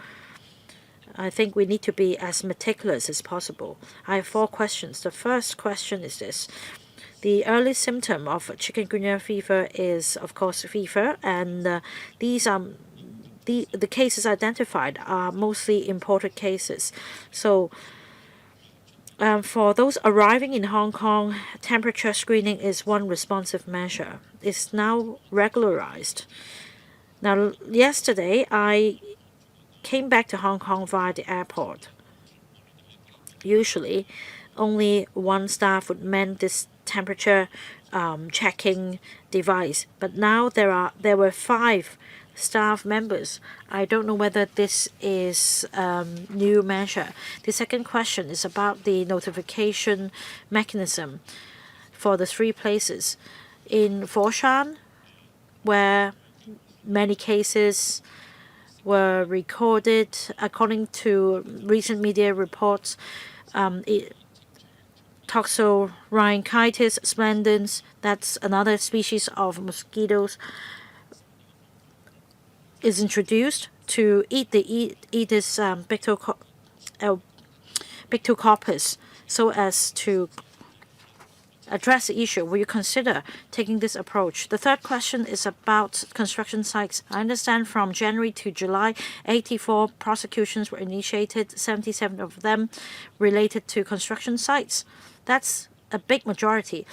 [SPEAKER 2] I think we need to be as meticulous as possible. I have 4 questions. The first question is this. The early symptom of chikungunya fever is, of course, fever, and these are the cases identified are mostly imported cases. So for those arriving in Hong Kong, temperature screening is one responsive measure. It's now regularized. Now, yesterday, I came back to Hong Kong via the airport. Usually, only one staff would man this temperature checking device, but now there were 5 staff members. I don't know whether this is new measure. The second question is about the notification mechanism for the 3 places. In Foshan, where many cases were recorded, according to recent media reports, toxorhynchitis splendens, that's another species of mosquitoes, is introduced to eat this Pictococcus so as to address the issue. Will you consider taking this approach? The third question is about construction sites. I understand from January to July, 84 prosecutions were initiated, 77 of them related to construction sites. That's a big majority.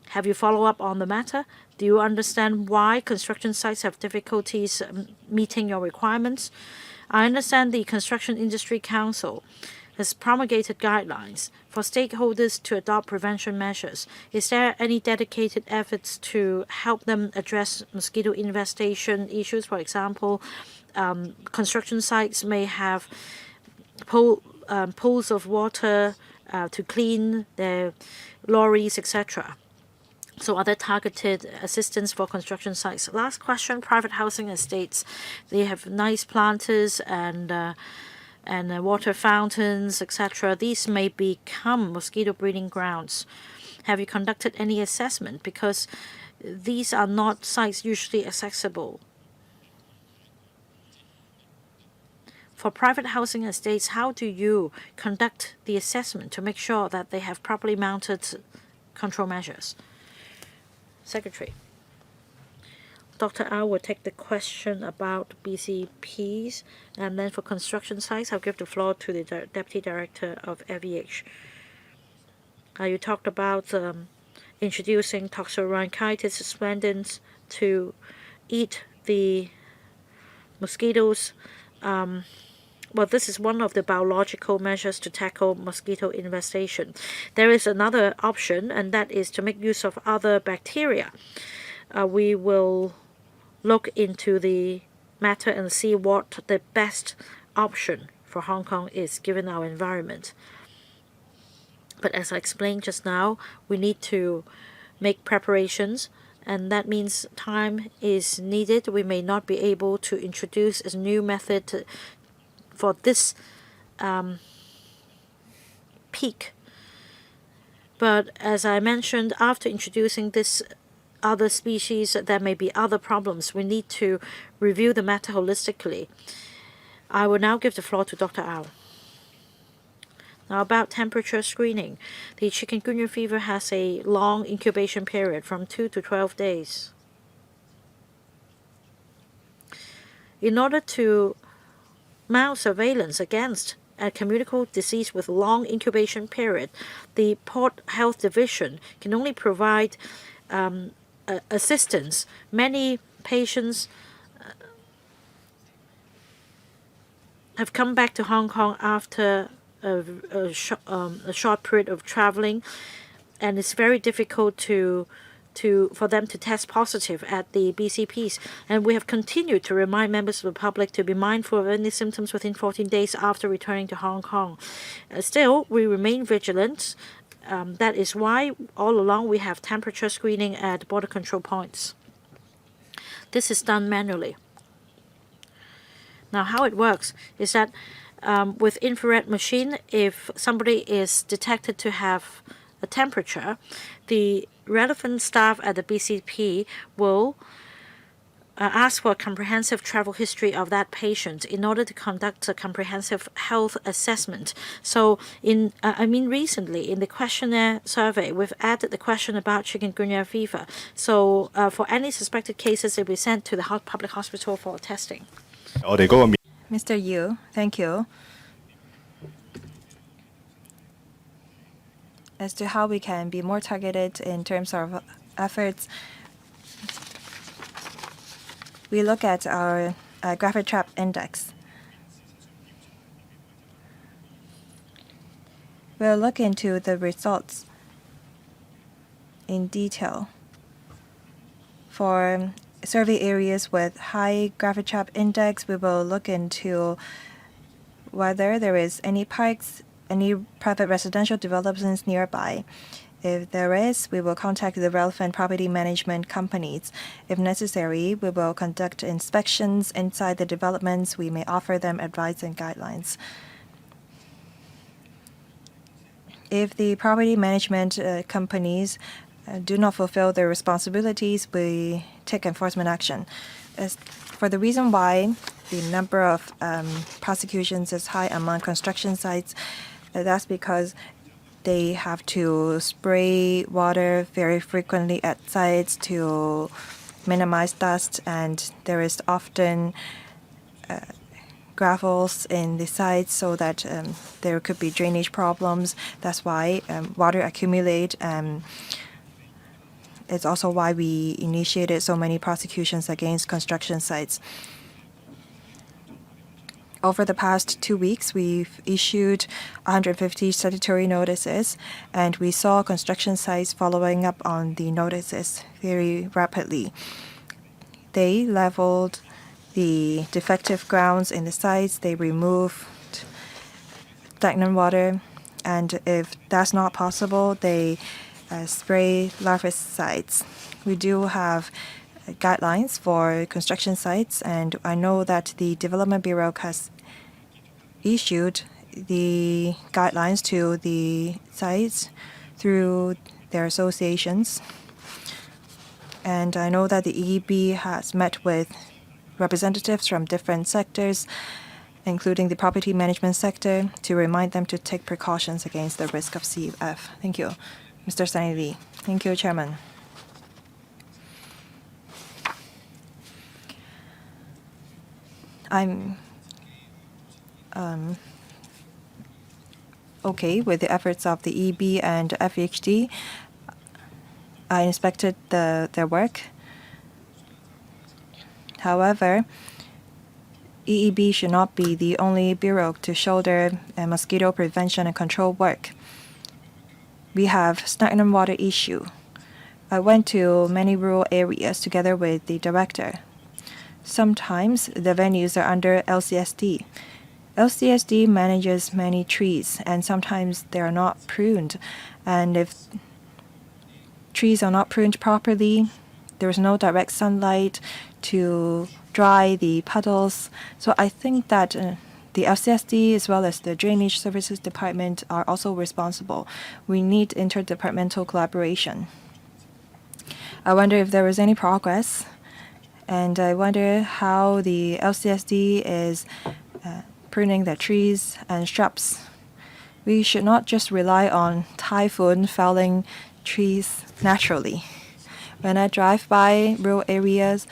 [SPEAKER 2] Have you followed up on the matter? Do you understand why construction sites have difficulties meeting your requirements? I understand the Construction Industry Council has promulgated guidelines for stakeholders to adopt prevention measures. Is there any dedicated efforts to help them address mosquito infestation issues? For example, construction sites may have pools of water to clean their lorries, etc. So are there targeted assistance for construction sites? Last question, private housing estates. They have nice planters and water fountains, etc. These may become mosquito breeding grounds. Have you conducted any assessment? Because these are not sites usually accessible. For private housing estates, how do you conduct the assessment to make sure that they have properly mounted control measures? Secretary. Dr. Au will take the question about BCPs, and then for construction sites, I'll give the floor to the Deputy Director of FEH. You talked about introducing toxorhynchitis splendens to eat the mosquitoes. Well, this is one of the biological measures to tackle mosquito infestation. There is another option, and that is to make use of other bacteria. We will look into the matter and see what the best option for Hong Kong is given our environment. But as I explained just now, we need to make preparations, and that means time is needed. We may not be able to introduce a new method for this peak. But as I mentioned, after introducing this other species, there may be other problems. We need to review the matter holistically. I will now give the floor to Dr. Au. Now about temperature screening. The chikungunya fever has a long incubation period from 2 to 12 days. In order to mount surveillance against a communicable disease with long incubation period, the Port Health Division can only provide assistance. Many patients have come back to Hong Kong after a short period of traveling, and it's very difficult for them to test positive at the BCPs. And we have continued to remind members of the public to be mindful of any symptoms within 14 days after returning to Hong Kong. Still, we remain vigilant. That is why all along we have temperature screening at border control points. This is done manually. Now, how it works is that with infrared machine, if somebody is detected to have a temperature, the relevant staff at the BCP will ask for a comprehensive travel history of that patient in order to conduct a comprehensive health assessment. So recently in the questionnaire survey, we've added the question about chikungunya fever. So for any suspected cases, they'll be sent to the public hospital for testing.
[SPEAKER 1] Mr. Yu, thank you. As to how we can be more targeted in terms of efforts, we look at our gravid trap index. We'll look into the results in detail. For survey areas with high gravid trap index, we will look into whether there is any parks, any private residential developments nearby. If there is, we will contact the relevant property management companies. If necessary, we will conduct inspections inside the developments. We may offer them advice and guidelines. If the property management companies do not fulfill their responsibilities, we take enforcement action. As for the reason why the number of prosecutions is high among construction sites, that's because they have to spray water very frequently at sites to minimize dust, and there is often gravels in the sites so that there could be drainage problems. That's why water accumulate. It's also why we initiated so many prosecutions against construction sites. Over the past 2 weeks, we've issued 150 statutory notices, and we saw construction sites following up on the notices very rapidly. They leveled the defective grounds in the sites, they removed stagnant water, and if that's not possible, they spray larvicides. We do have guidelines for construction sites, and I know that the Development Bureau has issued the guidelines to the sites through their associations. And I know that the EEB has met with representatives from different sectors, including the property management sector, to remind them to take precautions against the risk of CF. Thank you. Mr. Stanley. Thank you, Chairman. I'm okay with the efforts of the EB and FHD. I inspected their work. However, EEB should not be the only bureau to shoulder mosquito prevention and control work. We have stagnant water issue. I went to many rural areas together with the director. Sometimes the venues are under LCSD. LCSD manages many trees, and sometimes they are not pruned. And if trees are not pruned properly, there is no direct sunlight to dry the puddles. So I think that the LCSD as well as the Drainage Services Department are also responsible. We need interdepartmental collaboration. I wonder if there is any progress, and I wonder how the LCSD is pruning the trees and shrubs. We should not just rely on typhoon felling trees naturally. When I drive by rural areas,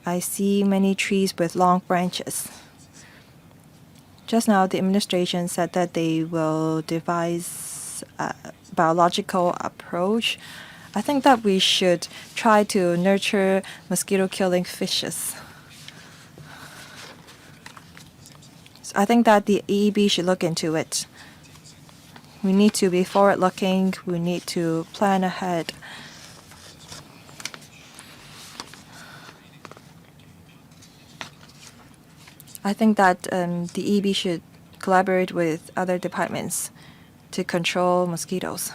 [SPEAKER 1] I see many trees with long branches. Just now, the administration said that they will devise a biological approach. I think that we should try to nurture mosquito-killing fishes. I think that the EEB should look into it. We need to be forward-looking. We need to plan ahead. I think that the EEB should collaborate with other departments to control mosquitoes.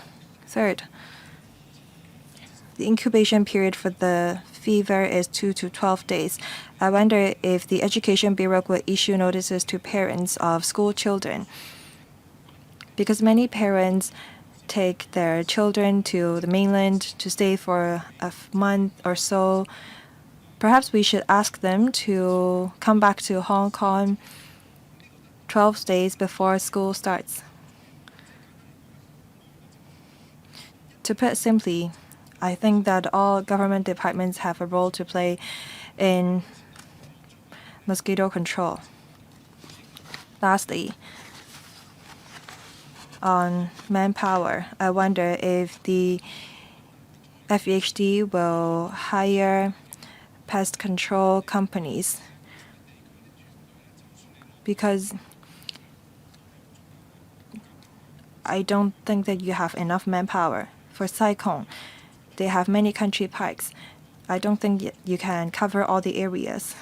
[SPEAKER 1] Third, the incubation period for the fever is 2 to 12 days. I wonder if the Education Bureau will issue notices to parents of school children, because many parents take their children to the mainland to stay for a month or so. Perhaps we should ask them to come back to Hong Kong 12 days before school starts. To put it simply, I think that all government departments have a role to play in mosquito control. Lastly, on manpower, I wonder if the FEHD will hire pest control companies, because I don't think that you have enough manpower. For cyclone, they have many country parks. I don't think you can cover all the areas.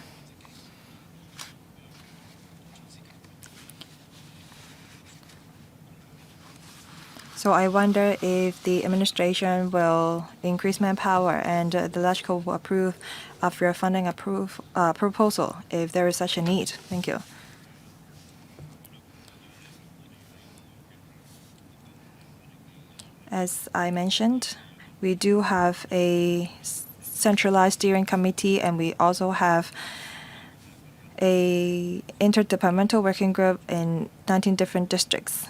[SPEAKER 1] So I wonder if the administration will increase manpower and the Legislative will approve of your funding proposal if there is such a need. Thank you. As I mentioned, we do have a centralized steering committee, and we also have a interdepartmental working group in 19 different districts.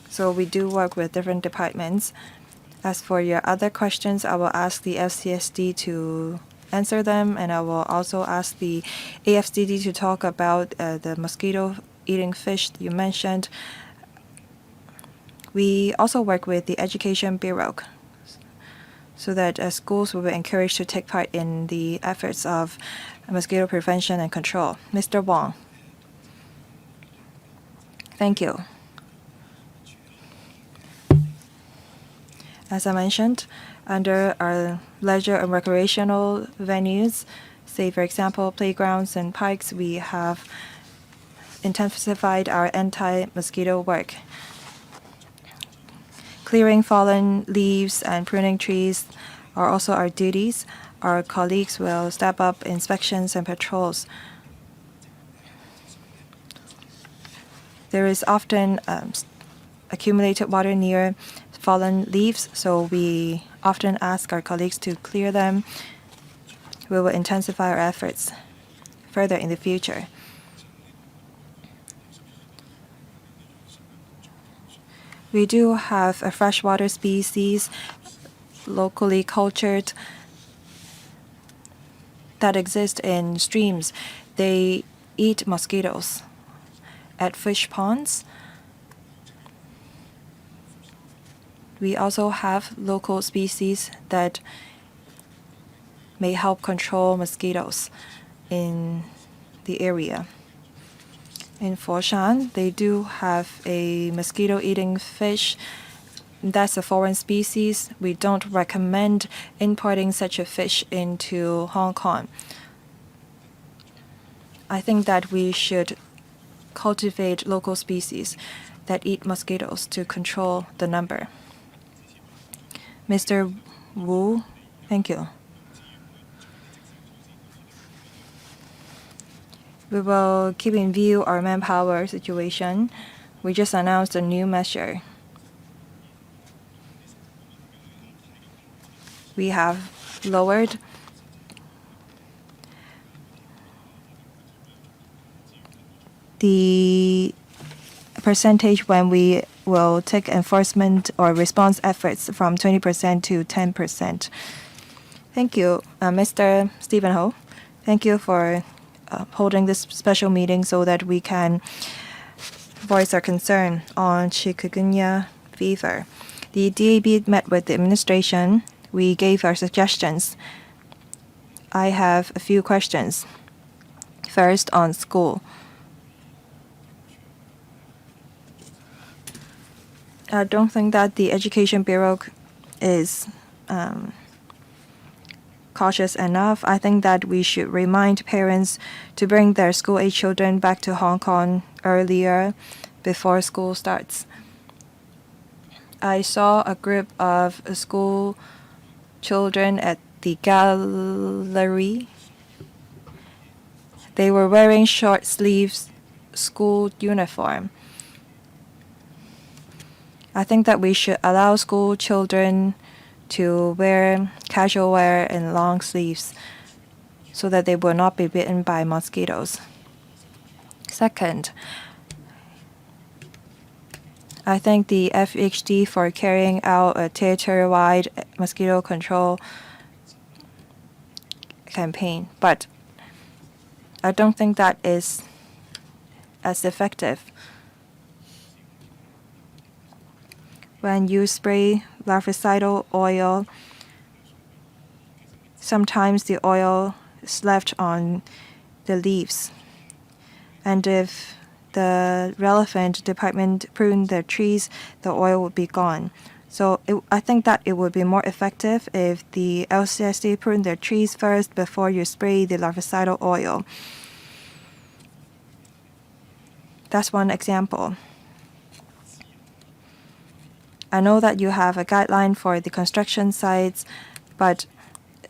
[SPEAKER 1] So we do work with different departments. As for your other questions, I will ask the FCSD to answer them, and I will also ask the AFCD to talk about the mosquito-eating fish you mentioned. We also work with the Education Bureau so that schools will be encouraged to take part in the efforts of mosquito prevention and control. Mr. Wong. Thank you. As I mentioned, under our leisure and recreational venues, say for example playgrounds and parks, we have intensified our anti-mosquito work. Clearing fallen leaves and pruning trees are also our duties. Our colleagues will step up inspections and patrols. There is often accumulated water near fallen leaves, so we often ask our colleagues to clear them. We will intensify our efforts further in the future. We do have a freshwater species locally cultured that exist in streams. They eat mosquitoes at fish ponds. We also have local species that may help control mosquitoes in the area. In Foshan, they do have a mosquito-eating fish. That's a foreign species. We don't recommend importing such a fish into Hong Kong. I think that we should cultivate local species that eat mosquitoes to control the number. Mr. Wu, thank you. We will keep in view our manpower situation. We just announced a new measure. We have lowered the percentage when we will take enforcement or response efforts from 20% to 10%. Thank you, Mr. Steven HO. Thank you for holding this special meeting so that we can voice our concern on chikungunya fever. The DAB met with the administration. We gave our suggestions. I have a few questions. First, on school. I don't think that the Education Bureau is cautious enough. I think that we should remind parents to bring their school-age children back to Hong Kong earlier before school starts. I saw a group of school children at the gallery. They were wearing short sleeves school uniform. I think that we should allow school children to wear casual wear and long sleeves so that they will not be bitten by mosquitoes. Second, I think the FHD for carrying out a territory-wide mosquito control campaign, but I don't think that is as effective. When you spray larvicidal oil, sometimes the oil is left on the leaves. And if the relevant department pruned the trees, the oil would be gone. So I think that it would be more effective if the LCSD pruned their trees first before you spray the larvicidal oil. That's one example. I know that you have a guideline for the construction sites, but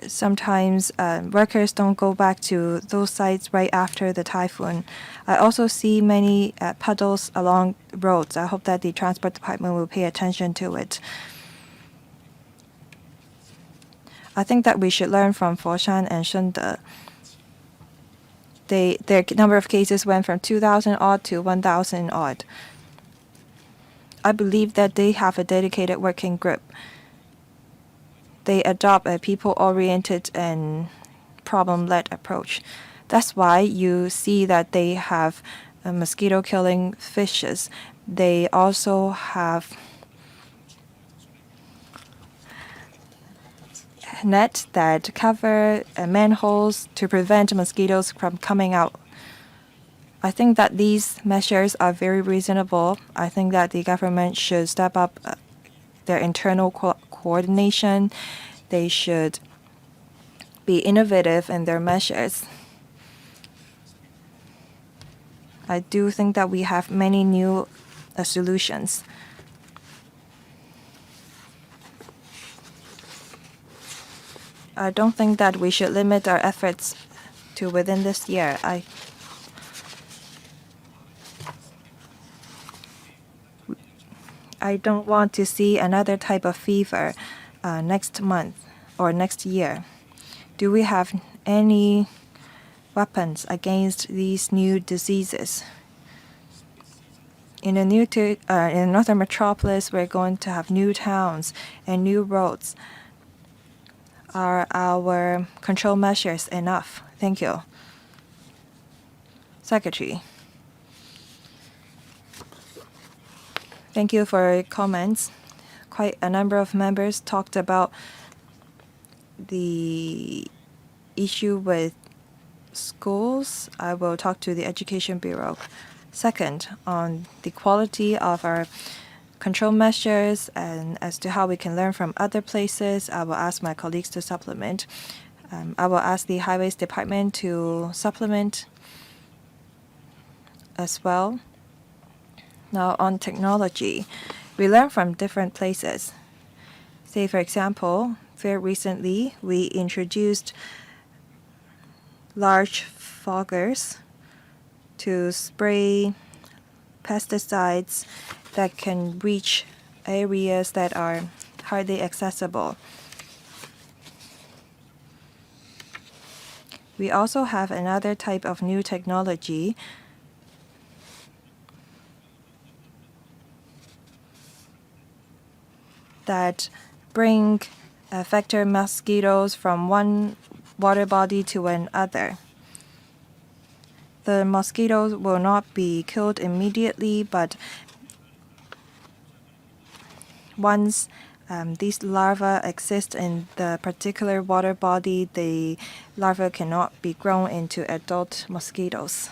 [SPEAKER 1] sometimes workers don't go back to those sites right after the typhoon. I also see many puddles along roads. I hope that the transport department will pay attention to it. I think that we should learn from Foshan and Shunde. Their number of cases went from 2,000 odd to 1,000 odd. I believe that they have a dedicated working group. They adopt a people-oriented and problem-led approach. That's why you see that they have mosquito-killing fishes. They also have nets that cover manholes to prevent mosquitoes from coming out. I think that these measures are very reasonable. I think that the government should step up their internal coordination. They should be innovative in their measures. I do think that we have many new solutions. I don't think that we should limit our efforts to within this year. I don't want to see another type of fever next month or next year. Do we have any weapons against these new diseases? In in Northern Metropolis, we're going to have new towns and new roads. Are our control measures enough? Thank you. Secretary. Thank you for your comments. Quite a number of members talked about the issue with schools. I will talk to the Education Bureau. Second, on the quality of our control measures and as to how we can learn from other places, I will ask my colleagues to supplement. I will ask the Highways Department to supplement as well. Now, on technology, we learn from different places. Say, for example, very recently, we introduced large foggers to spray pesticides that can reach areas that are hardly accessible. We also have another type of new technology that bring vector mosquitoes from one water body to another. The mosquitoes will not be killed immediately, but once these larvae exist in the particular water body, the larvae cannot be grown into adult mosquitoes.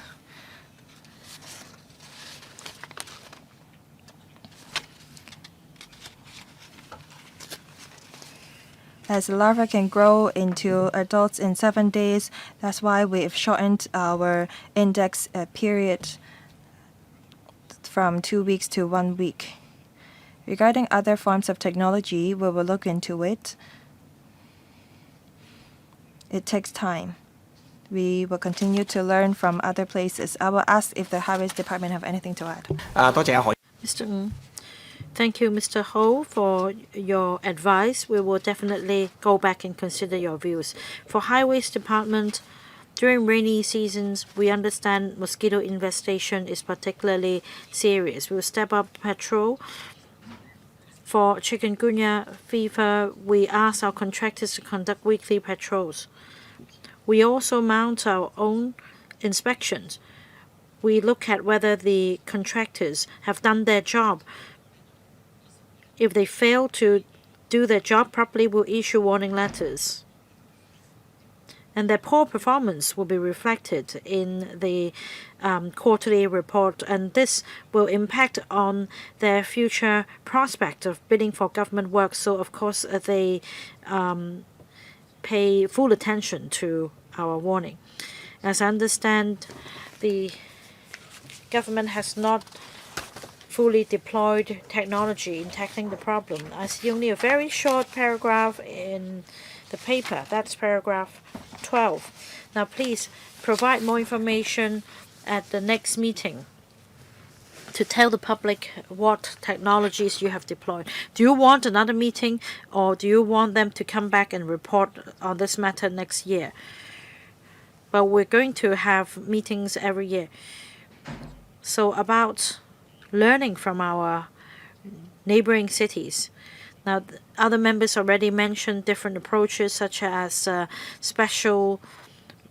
[SPEAKER 1] as the larva can grow into adults in 7 days. That's why we've shortened our index period from 2 weeks to 1 week. Regarding other forms of technology, we will look into it. It takes time. We will continue to learn from other places. I will ask if the Highways Department have anything to add.
[SPEAKER 2] Mr. Ng. Thank you, Mr. Ho, for your advice. We will definitely go back and consider your views. For Highways Department, during rainy seasons, we understand mosquito infestation is particularly serious. We will step up patrol. For chikungunya fever, we ask our contractors to conduct weekly patrols. We also mount our own inspections. We look at whether the contractors have done their job. If they fail to do their job properly, we'll issue warning letters. And their poor performance will be reflected in the quarterly report, and this will impact on their future prospect of bidding for government work. So, of course, they pay full attention to our warning. As I understand, the government has not fully deployed technology in tackling the problem. I see only a very short paragraph in the paper. That's paragraph 12. Now, please provide more information at the next meeting to tell the public what technologies you have deployed. Do you want another meeting, or do you want them to come back and report on this matter next year? Well, we're going to have meetings every year. So about learning from our neighboring cities. Now, other members already mentioned different approaches, such as special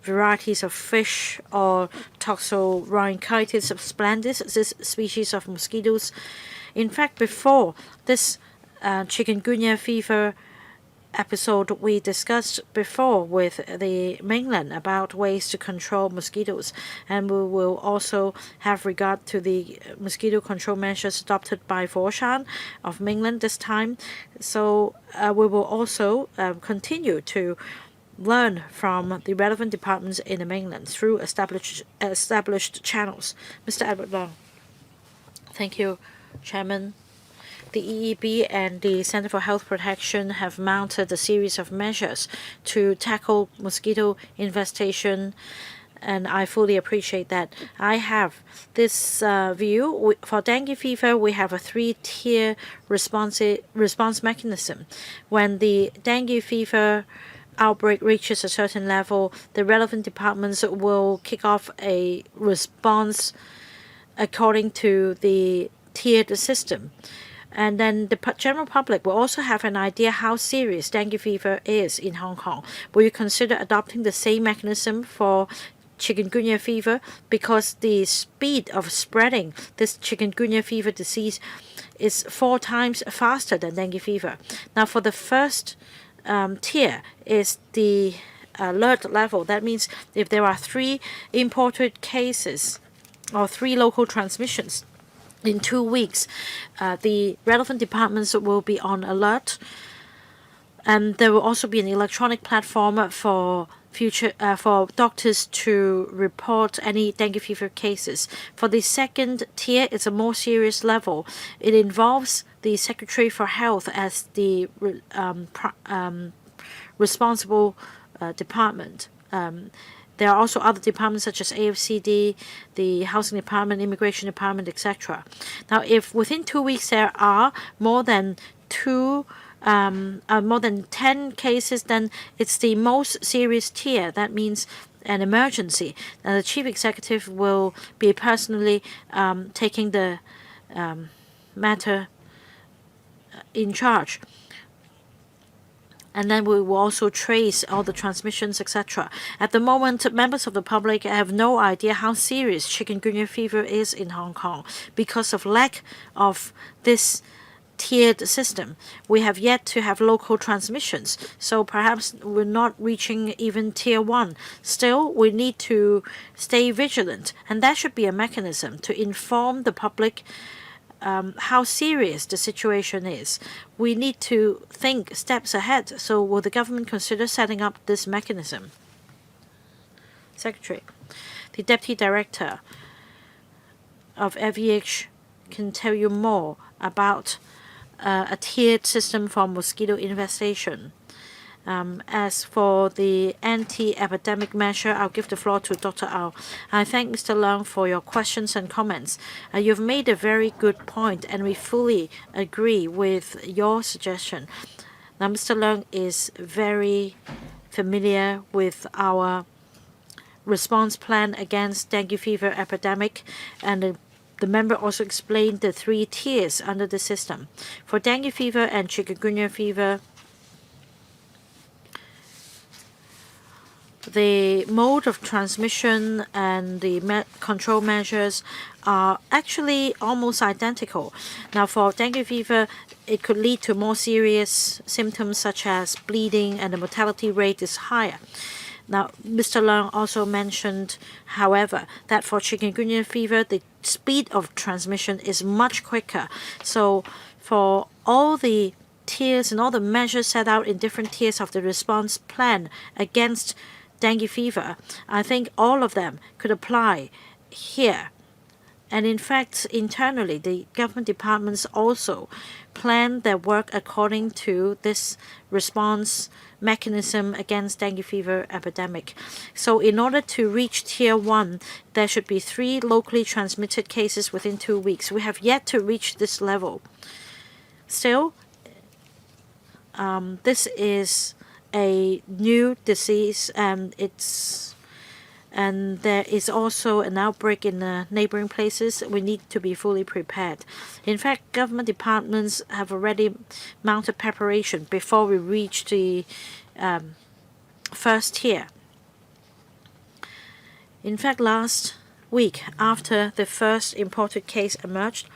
[SPEAKER 2] varieties of fish or Toxorhynchitis splendis, this species of mosquitoes. In fact, before this chikungunya fever episode, we discussed before with the mainland about ways to control mosquitoes, and we will also have regard to the mosquito control measures adopted by Foshan of mainland this time. So we will also continue to learn from the relevant departments in the mainland through established channels. Mr. Edward Long. Thank you, Chairman. The EEB and the Center for Health Protection have mounted a series of measures to tackle mosquito infestation, and I fully appreciate that. I have this view. For dengue fever, we have a 3-tier response mechanism. When the dengue fever outbreak reaches a certain level, the relevant departments will kick off a response according to the tiered system. And then the general public will also have an idea how serious dengue fever is in Hong Kong. Will you consider adopting the same mechanism for chikungunya fever? Because the speed of spreading this chikungunya fever disease is 4 times faster than dengue fever. Now, for the first tier is the alert level. That means if there are 3 imported cases or 3 local transmissions in 2 weeks, the relevant departments will be on alert, and there will also be an electronic platform for for doctors to report any dengue fever cases. For the second tier, it's a more serious level. It involves the Secretary for Health as the responsible department. There are also other departments such as AFCD, the Housing Department, Immigration Department, etc. Now, if within 2 weeks there are more than 10 cases, then it's the most serious tier. That means an emergency. Now, the Chief Executive will be personally taking the matter in charge. And then we will also trace all the transmissions, etc. At the moment, members of the public have no idea how serious chikungunya fever is in Hong Kong because of lack of this tiered system. We have yet to have local transmissions, so perhaps we're not reaching even tier 1. Still, we need to stay vigilant, and that should be a mechanism to inform the public how serious the situation is. We need to think steps ahead. So will the government consider setting up this mechanism? Secretary, the Deputy Director of FEH can tell you more about a tiered system for mosquito infestation. As for the anti-epidemic measure, I'll give the floor to Dr. Au. I thank Mr. Leung for your questions and comments. You've made a very good point, and we fully agree with your suggestion. Now, Mr. Leung is very familiar with our response plan against dengue fever epidemic, and the member also explained the 3 tiers under the system. For dengue fever and chikungunya fever, the mode of transmission and the control measures are actually almost identical. Now, for dengue fever, it could lead to more serious symptoms such as bleeding, and the mortality rate is higher. Now, Mr. Leung also mentioned, however, that for chikungunya fever, the speed of transmission is much quicker. So for all the tiers and all the measures set out in different tiers of the response plan against dengue fever, I think all of them could apply here. And in fact, internally, the government departments also plan their work according to this response mechanism against dengue fever epidemic. So in order to reach tier 1, there should be 3 locally transmitted cases within 2 weeks. We have yet to reach this level. Still, this is a new disease, and there is also an outbreak in neighboring places. We need to be fully prepared. In fact, government departments have already mounted preparation before we reach the first tier. In fact, last week, after the first imported case emerged,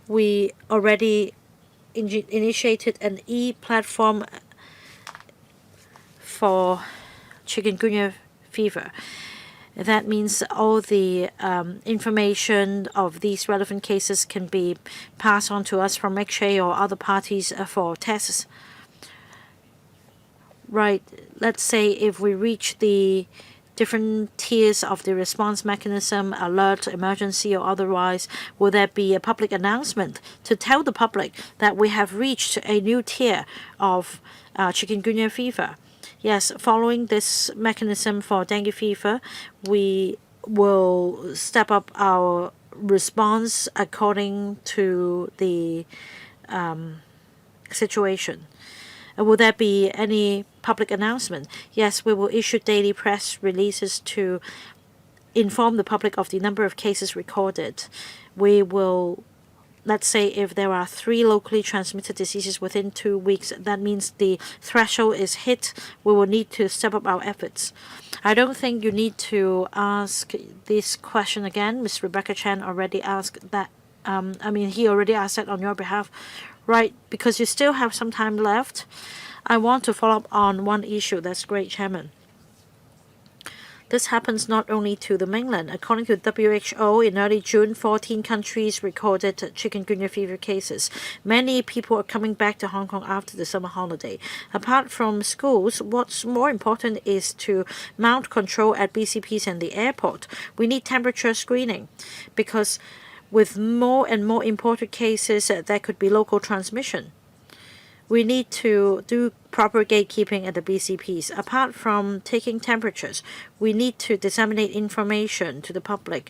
[SPEAKER 2] we already initiated an e-platform for chikungunya fever. That means all the information of these relevant cases can be passed on to us from HA or other parties for tests. Right, let's say if we reach the different tiers of the response mechanism, alert, emergency, or otherwise, will there be a public announcement to tell the public that we have reached a new tier of chikungunya fever? Yes, following this mechanism for dengue fever, we will step up our response according to the situation. Will there be any public announcement? Yes, we will issue daily press releases to inform the public of the number of cases recorded. We will, let's say, if there are 3 locally transmitted diseases within 2 weeks, that means the threshold is hit. We will need to step up our efforts. I don't think you need to ask this question again. Ms. Rebecca Chen already asked that. He already asked that on your behalf, right? Because you still have some time left. I want to follow up on one issue. That's great, Chairman. This happens not only to the mainland. According to WHO, in early June, 14 countries recorded chikungunya fever cases. Many people are coming back to Hong Kong after the summer holiday. Apart from schools, what's more important is to mount control at BCPs and the airport. We need temperature screening because with more and more imported cases, there could be local transmission. We need to do proper gatekeeping at the BCPs. Apart from taking temperatures, we need to disseminate information to the public.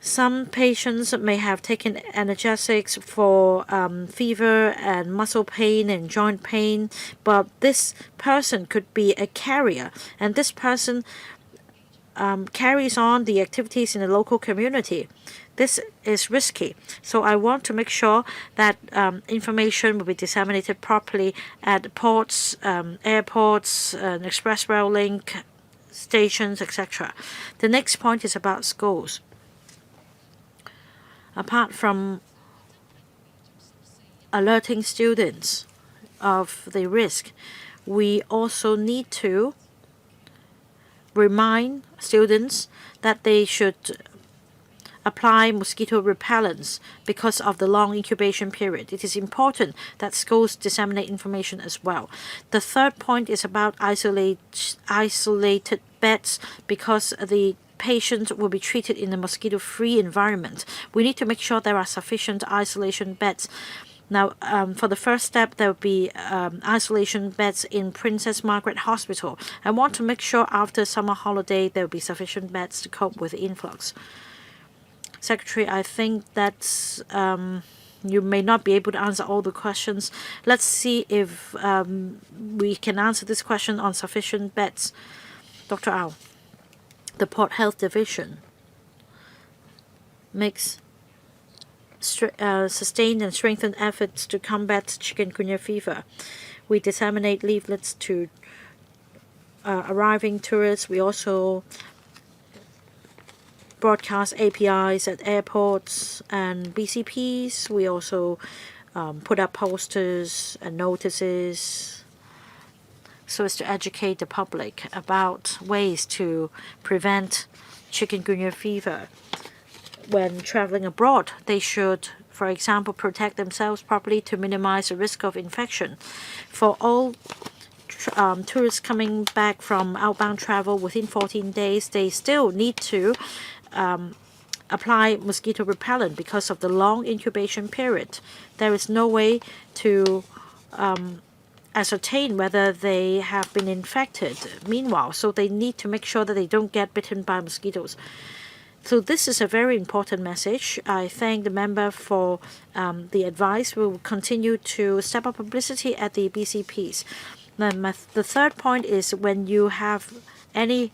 [SPEAKER 2] Some patients may have taken analgesics for fever and muscle pain and joint pain, but this person could be a carrier, and this person carries on the activities in the local community. This is risky, so I want to make sure that information will be disseminated properly at ports, airports, express rail link stations, etc. The next point is about schools. Apart from alerting students of the risk, we also need to remind students that they should apply mosquito repellents because of the long incubation period. It is important that schools disseminate information as well. The third point is about isolated beds because the patient will be treated in a mosquito-free environment. We need to make sure there are sufficient isolation beds. Now, for the first step, there will be isolation beds in Princess Margaret Hospital. I want to make sure after summer holiday there will be sufficient beds to cope with the influx. Secretary, I think that's you may not be able to answer all the questions. Let's see if we can answer this question on sufficient beds. Dr. Au, the Port Health Division makes sustained and strengthened efforts to combat chikungunya fever. We disseminate leaflets to arriving tourists. We also broadcast APIs at airports and BCPs. We also put up posters and notices so as to educate the public about ways to prevent chikungunya fever. When traveling abroad, they should, for example, protect themselves properly to minimize the risk of infection. For all tourists coming back from outbound travel within 14 days, they still need to apply mosquito repellent because of the long incubation period. There is no way to ascertain whether they have been infected meanwhile, so they need to make sure that they don't get bitten by mosquitoes. So this is a very important message. I thank the member for the advice. We will continue to step up publicity at the BCPs. The third point is when you have any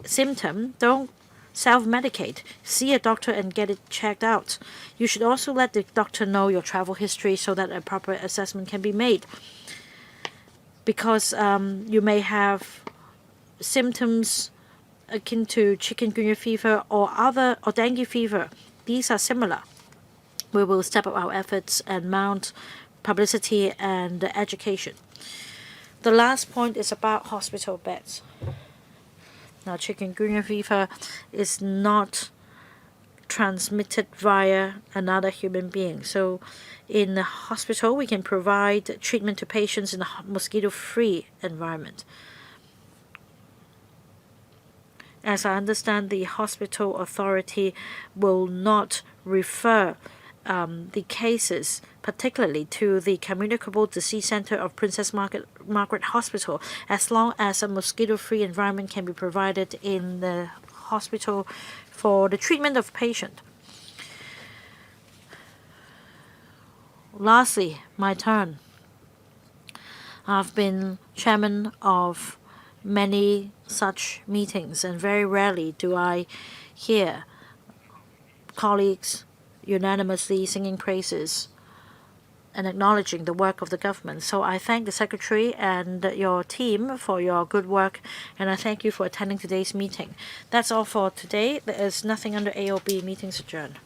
[SPEAKER 2] symptom, don't self-medicate. See a doctor and get it checked out. You should also let the doctor know your travel history so that a proper assessment can be made. Because you may have symptoms akin to chikungunya fever or dengue fever. These are similar. We will step up our efforts and mount publicity and education. The last point is about hospital beds. Now, chikungunya fever is not transmitted via another human being. So in the hospital, we can provide treatment to patients in a mosquito-free environment. As I understand, the hospital authority will not refer the cases particularly to the Communicable Disease Center of Princess Margaret Hospital, as long as a mosquito-free environment can be provided in the hospital for the treatment of patient. Lastly, my turn. I've been chairman of many such meetings, and very rarely do I hear colleagues unanimously singing praises and acknowledging the work of the government. So I thank the Secretary and your team for your good work, and I thank you for attending today's meeting. That's all for today. There is nothing under AOB. Meetings adjourned.